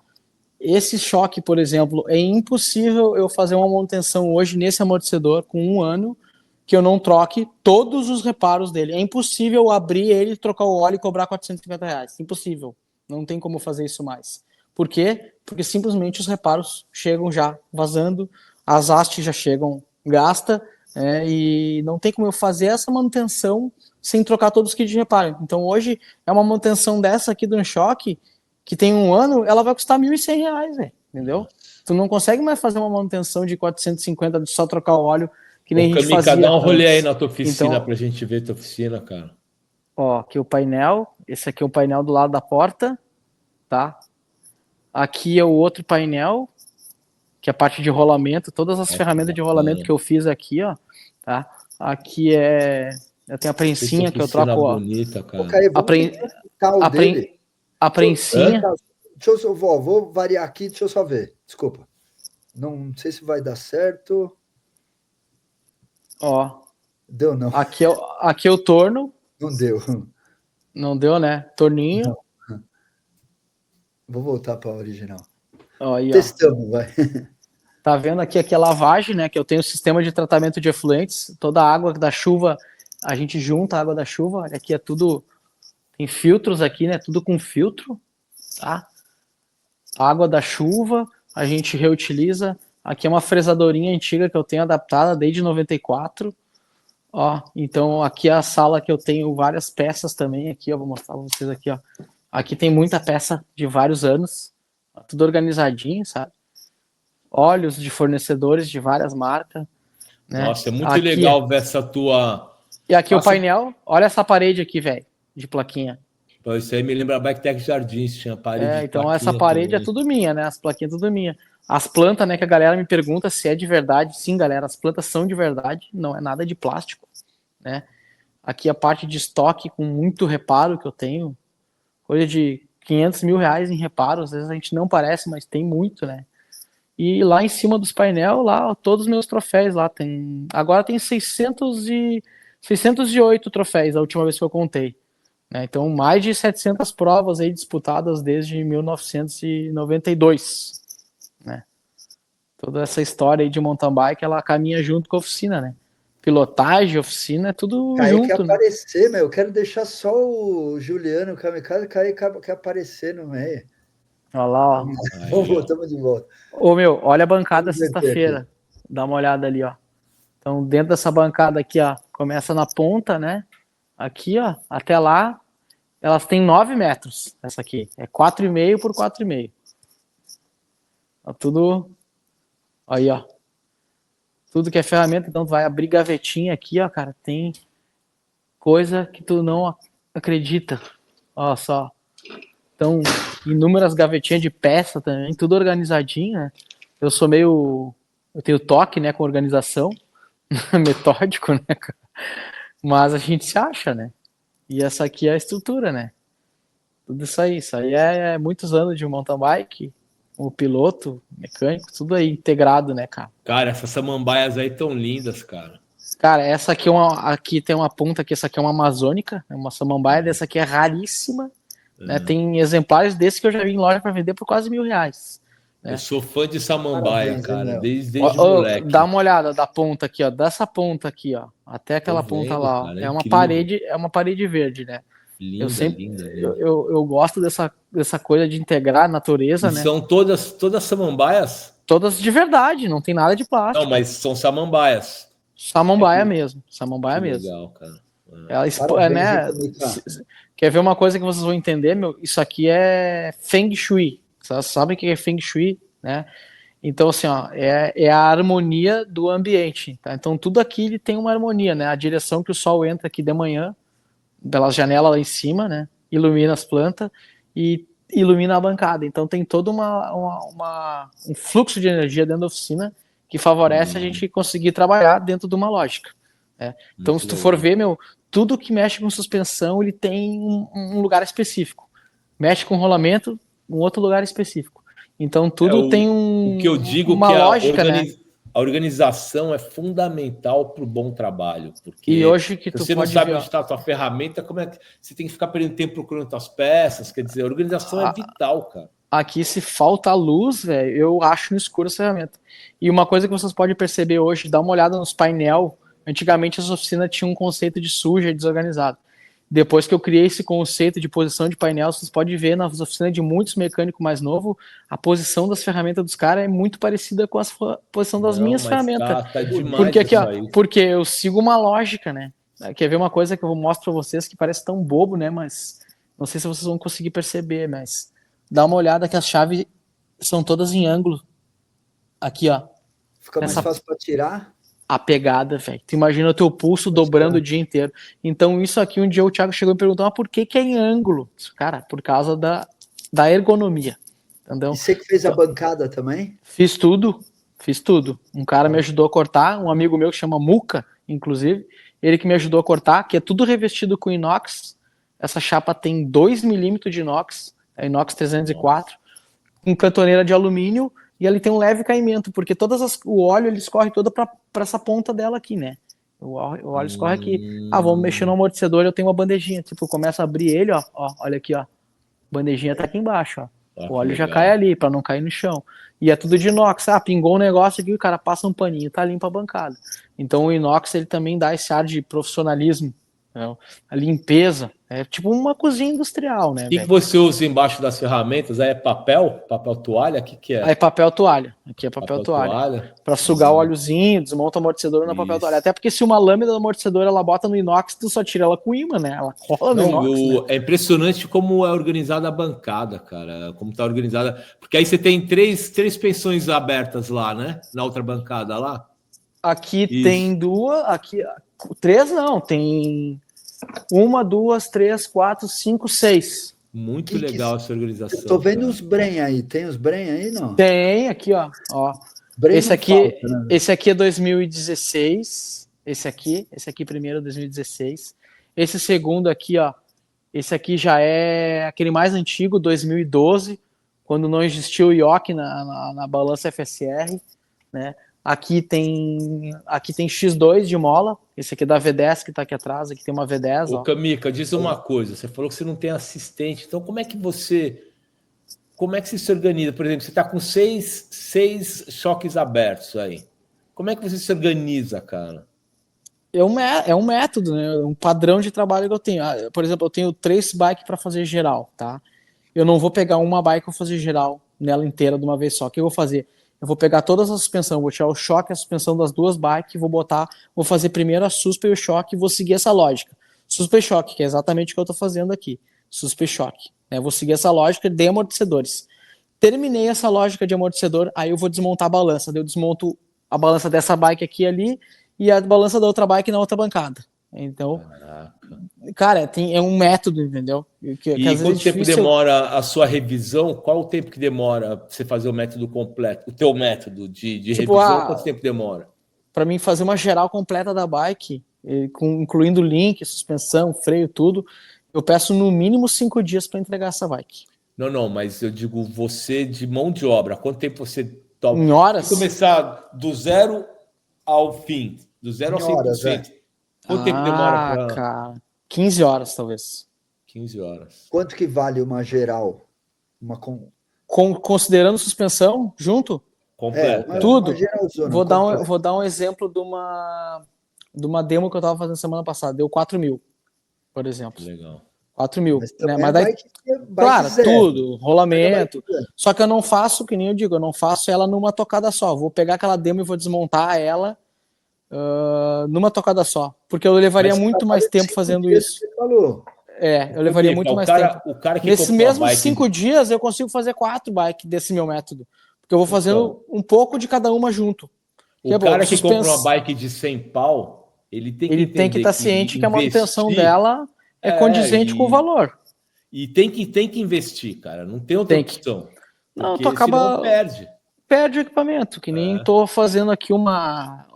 Esse choque, por exemplo, é impossível eu fazer uma manutenção hoje nesse amortecedor com 1 ano que eu não troque todos os reparos dele. É impossível abrir ele, trocar o óleo e cobrar R$450. Impossível. Não tem como fazer isso mais. Por quê? Porque simplesmente os reparos chegam já vazando, as hastes já chegam gasta, e não tem como eu fazer essa manutenção sem trocar todos os kits de reparo. Então hoje é uma manutenção dessa aqui do choque que tem 1 ano, ela vai custar R$1.100, velho, entendeu? Tu não consegue mais fazer uma manutenção de 450 de só trocar o óleo, que nem a gente fazia. Dá um rolê aí na tua oficina, então, pra gente ver tua oficina, cara. Ó, aqui o painel, esse aqui é o painel do lado da porta, tá? Aqui é o outro painel, que é a parte de rolamento, todas as ferramentas de rolamento que eu fiz aqui, ó, tá? Aqui eu tenho a prensinha que eu troco, ó. Bonita, cara. A prensinha. Deixa eu vou variar aqui, deixa eu só ver. Desculpa. Não sei se vai dar certo. Ó. Deu não. Aqui é o torno. Não deu. Não deu, né? Torninho. Não. Vou voltar para a original. Ó, aí, testamos, vai. Tá vendo aqui a lavagem, né? Que eu tenho o sistema de tratamento de efluentes. Toda a água da chuva, a gente junta a água da chuva. Aqui é tudo... Tem filtros aqui, né? Tudo com filtro, tá? A água da chuva, a gente reutiliza. Aqui é uma fresadorinha antiga que eu tenho adaptada desde 94. Ó, então aqui é a sala que eu tenho várias peças também. Aqui, eu vou mostrar pra vocês aqui, ó. Aqui tem muita peça de vários anos. Tudo organizadinho, sabe? Óleos de fornecedores de várias marcas. Né? Nossa, é muito legal ver essa tua... E aqui o painel, olha essa parede aqui, velho, de plaquinha. Isso aí me lembra Bactec Jardins, tinha parede. Então essa parede também. É tudo minha, né? As plaquinhas tudo minha. As plantas, né, que a galera me pergunta se é de verdade. Sim, galera, as plantas são de verdade, não é nada de plástico, né? Aqui a parte de estoque com muito reparo que eu tenho, coisa de R$500 mil em reparo, às vezes a gente não parece, mas tem muito, né? E lá em cima dos painel, lá, todos os meus troféus lá, agora tem 608 troféus, a última vez que eu contei. Né? Então, mais de 700 provas aí disputadas desde 1992. Né? Toda essa história aí de mountain bike, ela caminha junto com a oficina, né? Pilotagem, oficina, é tudo junto. Quer aparecer, né? Eu quero deixar só o Juliano, o Kamikaze, quer aparecer no meio. Olha lá, ó. Voltamos de volta. Ô, meu, olha a bancada sexta-feira. Dá uma olhada ali, ó. Então, dentro dessa bancada aqui, ó, começa na ponta, né? Aqui, ó, até lá, elas têm 9 metros. Essa aqui é 4,5 por 4,5. Ó, tudo aí, ó. Tudo que é ferramenta, então tu vai abrir gavetinha aqui, ó, cara, tem coisa que tu não acredita. Ó, só. Então, inúmeras gavetinhas de peça também, tudo organizadinho, né? Eu tenho toque, né, com organização, metódico, né, cara? Mas a gente se acha, né? E essa aqui é a estrutura, né? Tudo isso aí é muitos anos de mountain bike, o piloto, mecânico, tudo aí integrado, né, cara? Cara, essas samambaias aí tão lindas, cara. Cara, essa aqui aqui tem uma ponta aqui, essa aqui é uma amazônica, é uma samambaia, dessa aqui é raríssima. Né, tem exemplares desses que eu já vi em loja para vender por quase R$1.000. Né? Eu sou fã de samambaia, cara, desde moleque. Dá uma olhada da ponta aqui, ó, dessa ponta aqui, ó, até aquela ponta lá, ó, cara, é uma parede verde, né? Linda, linda. Eu gosto dessa coisa de integrar a natureza, né? São todas samambaias? Todas de verdade, não tem nada de plástico. Não, mas são samambaias. Samambaia mesmo, samambaia mesmo. Legal, cara. Ela né? Quer ver uma coisa que vocês vão entender, meu? Isso aqui é Feng Shui. Vocês sabem o que é Feng Shui, né? Então, assim, ó, é a harmonia do ambiente. Tá? Então, tudo aqui ele tem uma harmonia, né? A direção que o sol entra aqui de manhã, pela janela lá em cima, né? Ilumina as plantas e ilumina a bancada. Então, tem todo um fluxo de energia dentro da oficina que favorece a gente conseguir trabalhar dentro de uma lógica. Né? Então, se tu for ver, meu, tudo que mexe com suspensão, ele tem um lugar específico. Mexe com rolamento, um outro lugar específico. Então, tudo tem o que eu digo uma que lógica, né? A organização é fundamental para o bom trabalho, porque e hoje que se tu você não pode sabe ver, onde está a tua ferramenta, como é que você tem que ficar perdendo tempo procurando tuas peças? Quer dizer, a organização é vital, cara. Aqui, se falta luz, velho, eu acho no escuro essa ferramenta. E uma coisa que vocês podem perceber hoje, dá uma olhada nos painel. Antigamente as oficinas tinham um conceito de suja e desorganizado. Depois que eu criei esse conceito de posição de painel, vocês podem ver nas oficinas de muitos mecânicos mais novos, a posição das ferramentas dos caras é muito parecida com a posição das minhas ferramentas. Tá demais porque aqui, ó, aí. porque eu sigo uma lógica, né? Quer ver uma coisa que eu mostro para vocês que parece tão bobo, né? Mas não sei se vocês vão conseguir perceber, mas dá uma olhada que as chaves são todas em ângulo. Aqui, ó. Fica mais fácil para tirar. A pegada, velho. Tu imagina o teu pulso dobrando o dia inteiro. Então, isso aqui, um dia o Thiago chegou e perguntou, mas por que é em ângulo? Cara, por causa da ergonomia. Entendeu? E você que fez a bancada também? Fiz tudo. Um cara me ajudou a cortar, um amigo meu que chama Muca, inclusive, ele que me ajudou a cortar, que é tudo revestido com inox. Essa chapa tem 2 milímetros de inox, é inox 304, com cantoneira de alumínio, e ele tem um leve caimento, porque o óleo ele escorre todo para essa ponta dela aqui, né? O óleo escorre aqui. Vamos mexer no amortecedor, eu tenho uma bandejinha, tipo, eu começo a abrir ele, ó, olha aqui, ó. Bandejinha tá aqui embaixo, ó. O óleo já cai ali, para não cair no chão. E é tudo de inox. Pingou um negócio aqui, o cara passa um paninho, tá limpo a bancada. Então o inox, ele também dá esse ar de profissionalismo, né? A limpeza. É tipo uma cozinha industrial, né? O que você usa embaixo das ferramentas? Aí é papel? Papel toalha? O que é? Aí é papel toalha. Aqui é papel toalha. Para sugar o óleozinho, desmonta o amortecedor na papel toalha. Até porque se uma lâmina do amortecedor ela bota no inox, tu só tira ela com imã, né? Ela cola no inox. Né? É impressionante como é organizada a bancada, cara. Como tá organizada. Porque aí você tem três pensões abertas lá, né? Na outra bancada lá. Aqui tem duas. Aqui, 3 não, tem 1, 2, 3, 4, 5, 6. Muito legal essa organização. Eu tô vendo os Bren aí. Tem os Bren aí, não? Tem, aqui, ó. Esse aqui, falta, né? Esse aqui é 2016. Esse aqui primeiro é 2016. Esse segundo aqui, ó. Esse aqui já é aquele mais antigo, 2012, quando não existia o IOC na balança FSR, né? Aqui tem X2 de mola. Esse aqui é da V10 que está aqui atrás. Aqui tem uma V10. Ô, Camica, diz uma coisa. Você falou que você não tem assistente. Então, como é que você se organiza? Por exemplo, você está com seis choques abertos aí. Como é que você se organiza, cara? É um método, né? Um padrão de trabalho que eu tenho. Por exemplo, eu tenho 3 bikes para fazer geral, tá? Eu não vou pegar uma bike e fazer geral nela inteira de uma vez só. O que eu vou fazer? Eu vou pegar todas as suspensões, vou tirar o choque, a suspensão das 2 bikes, vou fazer primeiro a suspe e o choque e vou seguir essa lógica. Suspe e choque, que é exatamente o que eu estou fazendo aqui. Suspe e choque. Né? Vou seguir essa lógica de amortecedores. Terminei essa lógica de amortecedor, aí eu vou desmontar a balança. Eu desmonto a balança dessa bike aqui ali e a balança da outra bike na outra bancada. Então, cara, é um método, entendeu? Que quanto tempo demora a sua revisão? Qual o tempo que demora para você fazer o método completo? O teu método de revisão, quanto tempo demora? Para mim fazer uma geral completa da bike, incluindo link, suspensão, freio, tudo, eu peço no mínimo 5 dias para entregar essa bike. Não, mas eu digo você de mão de obra. Quanto tempo você toma? Em horas? Se começar do zero ao fim, do 0 ao 100%. Quanto tempo demora para... cara, 15 horas, talvez. 15 horas. Quanto que vale uma geral? Considerando suspensão, junto? Completa. Tudo. Vou dar um exemplo de uma demo que eu estava fazendo semana passada. Deu 4 mil, por exemplo. Legal. 4 mil. Mas daí, claro, tudo, rolamento. Só que eu não faço, que nem eu digo, eu não faço ela numa tocada só. Vou pegar aquela demo e vou desmontar ela numa tocada só, porque eu levaria muito mais tempo fazendo isso. Eu levaria muito mais tempo. Nesses mesmos 5 dias eu consigo fazer 4 bikes desse meu método, porque eu vou fazendo um pouco de cada uma junto. O cara que compra uma bike de 100 pau, ele tem que estar ciente que a manutenção dela é condizente com o valor. E tem que investir, cara. Não tem outra opção. Não, tu acaba perde o equipamento, que nem tô fazendo aqui uma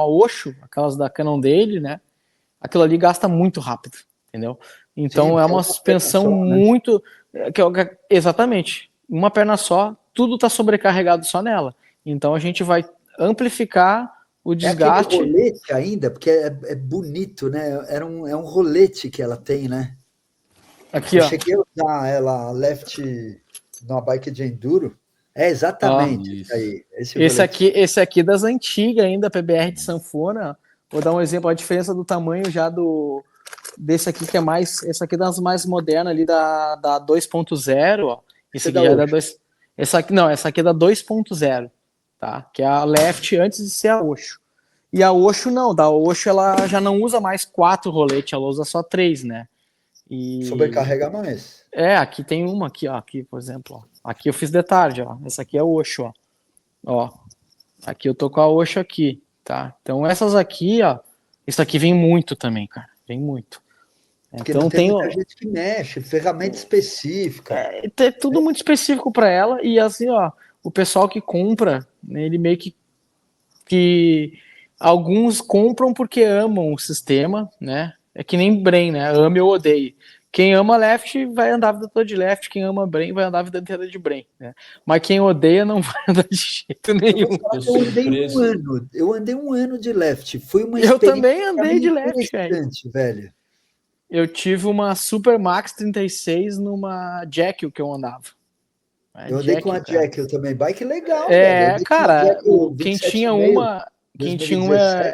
Osho, aquelas da Canon dele, né? aquilo ali gasta muito rápido, entendeu? Então Sim, é uma suspensão só, né? muito... Exatamente. Uma perna só, tudo está sobrecarregado só nela. Então a gente vai amplificar o desgaste. É aquele rolete ainda, porque é bonito, né? É um rolete que ela tem, né? Aqui, Eu ó. cheguei a usar ela left numa bike de enduro. É exatamente isso aí. Esse aqui das antigas ainda, PBR de sanfona. Vou dar um exemplo, a diferença do tamanho já desse aqui que é mais, esse aqui das mais modernas ali da 2.0, ó. Esse aqui já é da 2. Essa aqui é da 2.0, tá? Que é a left antes de ser a Osho. E a Osho não, da Osho ela já não usa mais 4 roletes, ela usa só 3, né? E... sobrecarrega mais. Aqui tem uma aqui, ó, aqui, por exemplo, ó. Aqui eu fiz de tarde, ó. Essa aqui é a Osho, ó. Ó. Aqui eu tô com a Osho aqui, tá? Então essas aqui, ó, isso aqui vem muito também, cara. Vem muito. Porque então não tem muita gente que mexe, ferramenta específica. É tudo muito específico para ela e assim, ó, o pessoal que compra, né, ele meio que alguns compram porque amam o sistema, né? É que nem Brain, né? Ame ou odeie. Quem ama left vai andar a vida toda de left, quem ama Brain vai andar a vida inteira de Brain, né? Mas quem odeia não vai andar de jeito nenhum. Eu andei um ano de left. Foi uma experiência. Eu também andei de left, velho. Eu tive uma Super Max 36 numa Jekyll que eu andava. Eu andei com a Jekyll também. Bike legal, velho. Cara, quem tinha uma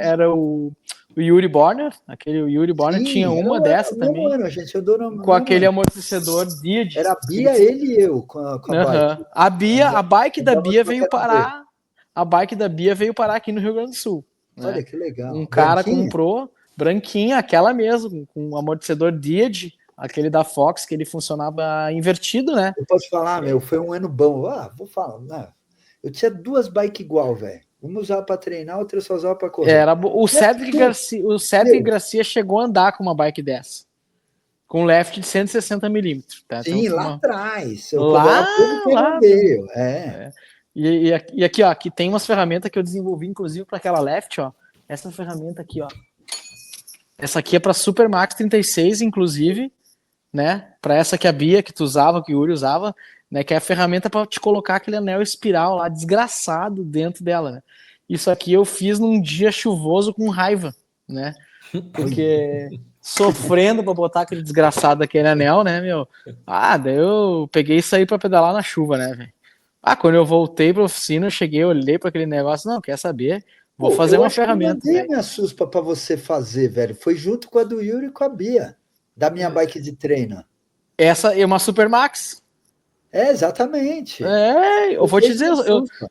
era o Yuri Borner, aquele Yuri Borner tinha uma dessa também. A gente andou com aquele amortecedor Diad. Era a Bia, ele e eu com a bike. A bike da Bia veio parar. A bike da Bia veio parar aqui no Rio Grande do Sul. Olha que legal. Um cara comprou, branquinha, aquela mesmo, com amortecedor Diad, aquele da Fox, que ele funcionava invertido, né? Eu posso falar, foi um ano bom. Vou falar. Não. Eu tinha 2 bikes igual, velho. Uma usava para treinar, outra só usava para correr. O Cedric Garcia chegou a andar com uma bike dessa. Com left de 160mm. Tá? Sim, então, lá atrás. Lá. E aqui, ó, aqui tem umas ferramentas que eu desenvolvi, inclusive, para aquela left, ó. Essa ferramenta aqui, ó. Essa aqui é para Super Max 36, inclusive, né? Para essa que a Bia, que tu usava, que o Yuri usava, né? Que é a ferramenta para te colocar aquele anel espiral lá, desgraçado, dentro dela, né? Isso aqui eu fiz num dia chuvoso com raiva, né? Porque sofrendo para botar aquele desgraçado daquele anel, né, meu? Daí eu peguei isso aí para pedalar na chuva, né, velho? Quando eu voltei pra oficina, eu cheguei, olhei para aquele negócio, não, quer saber? Vou fazer uma ferramenta. Eu mandei minha suspa para você fazer, velho. Foi junto com a do Yuri e com a Bia, da minha bike de treino. Essa é uma Super Max? Exatamente. Eu vou te dizer,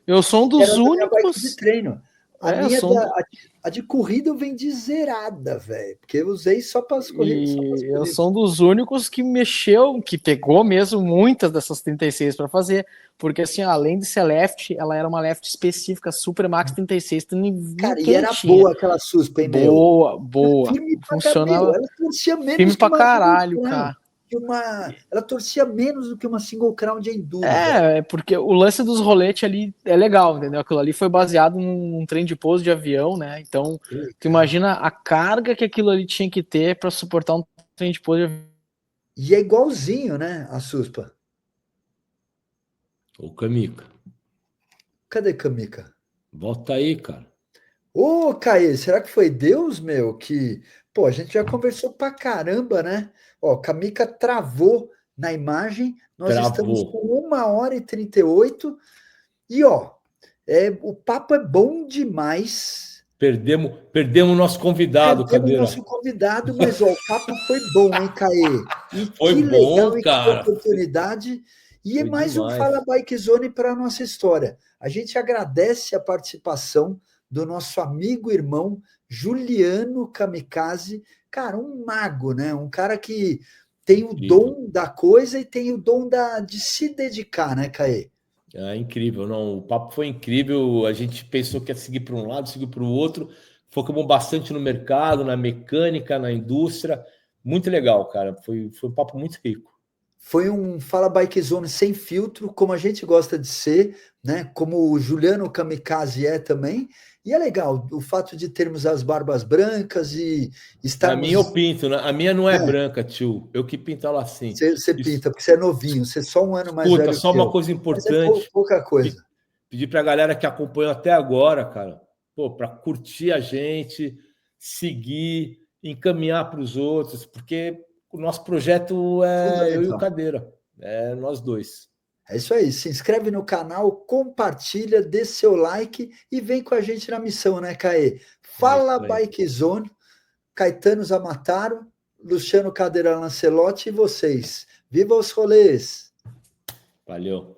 eu sou um dos únicos. De treino. A de corrida eu vendi zerada, velho. Porque eu usei só para as corridas. Eu sou um dos únicos que mexeu, que pegou mesmo muitas dessas 36 para fazer. Porque, assim, além de ser left, ela era uma left específica, Super Max 36. Cara, e era boa aquela suspa, hein, meu? Boa. Funcionava. Ela torcia menos firme pra caralho, cara. Ela torcia menos do que uma single crown de enduro. Porque o lance dos roletes ali é legal, entendeu? Aquilo ali foi baseado num trem de pouso de avião, né? Então, tu imagina a carga que aquilo ali tinha que ter para suportar um trem de pouso de avião. E é igualzinho, né? A suspa. Ô, Camica. Cadê Camica? Volta aí, cara. Ô, Caê, será que foi Deus, meu? Que, pô, a gente já conversou pra caramba, né? Ó, Camica travou na imagem. Nós estamos com 1h38. E, ó, o papo é bom demais. Perdemos nosso convidado, Cadeira. Nosso convidado, mas, ó, o papo foi bom, hein, Caê? E foi que bom, legal, cara. Que oportunidade. E foi mais demais. Um Fala Bike Zone para a nossa história. A gente agradece a participação do nosso amigo irmão Juliano Kamikaze, cara, um mago, né? Um cara que tem o dom da coisa e tem o dom de se dedicar, né, Caê? Incrível, não? O papo foi incrível. A gente pensou que ia seguir para um lado, seguir para o outro. Focamos bastante no mercado, na mecânica, na indústria. Muito legal, cara. Foi um papo muito rico. Foi um Fala Bike Zone sem filtro, como a gente gosta de ser, né? Como o Juliano Kamikaze é também. E é legal o fato de termos as barbas brancas e estarmos... A minha eu pinto, né? A minha não é branca, tio. Eu que pinto ela assim. Você pinta, porque você é novinho, você é só um ano mais velho. Só uma coisa importante. É pouca coisa. Pedir para a galera que acompanhou até agora, cara, para curtir a gente, seguir, encaminhar para os outros, porque o nosso projeto é eu e o Cadeira, é nós dois. É isso aí, se inscreve no canal, compartilha, dê seu like e vem com a gente na missão, né, Caê? Fala Bike Zone, Caetano Zamataro, Luciano Cadeira Lancelotti e vocês. Viva os rolês! Valeu!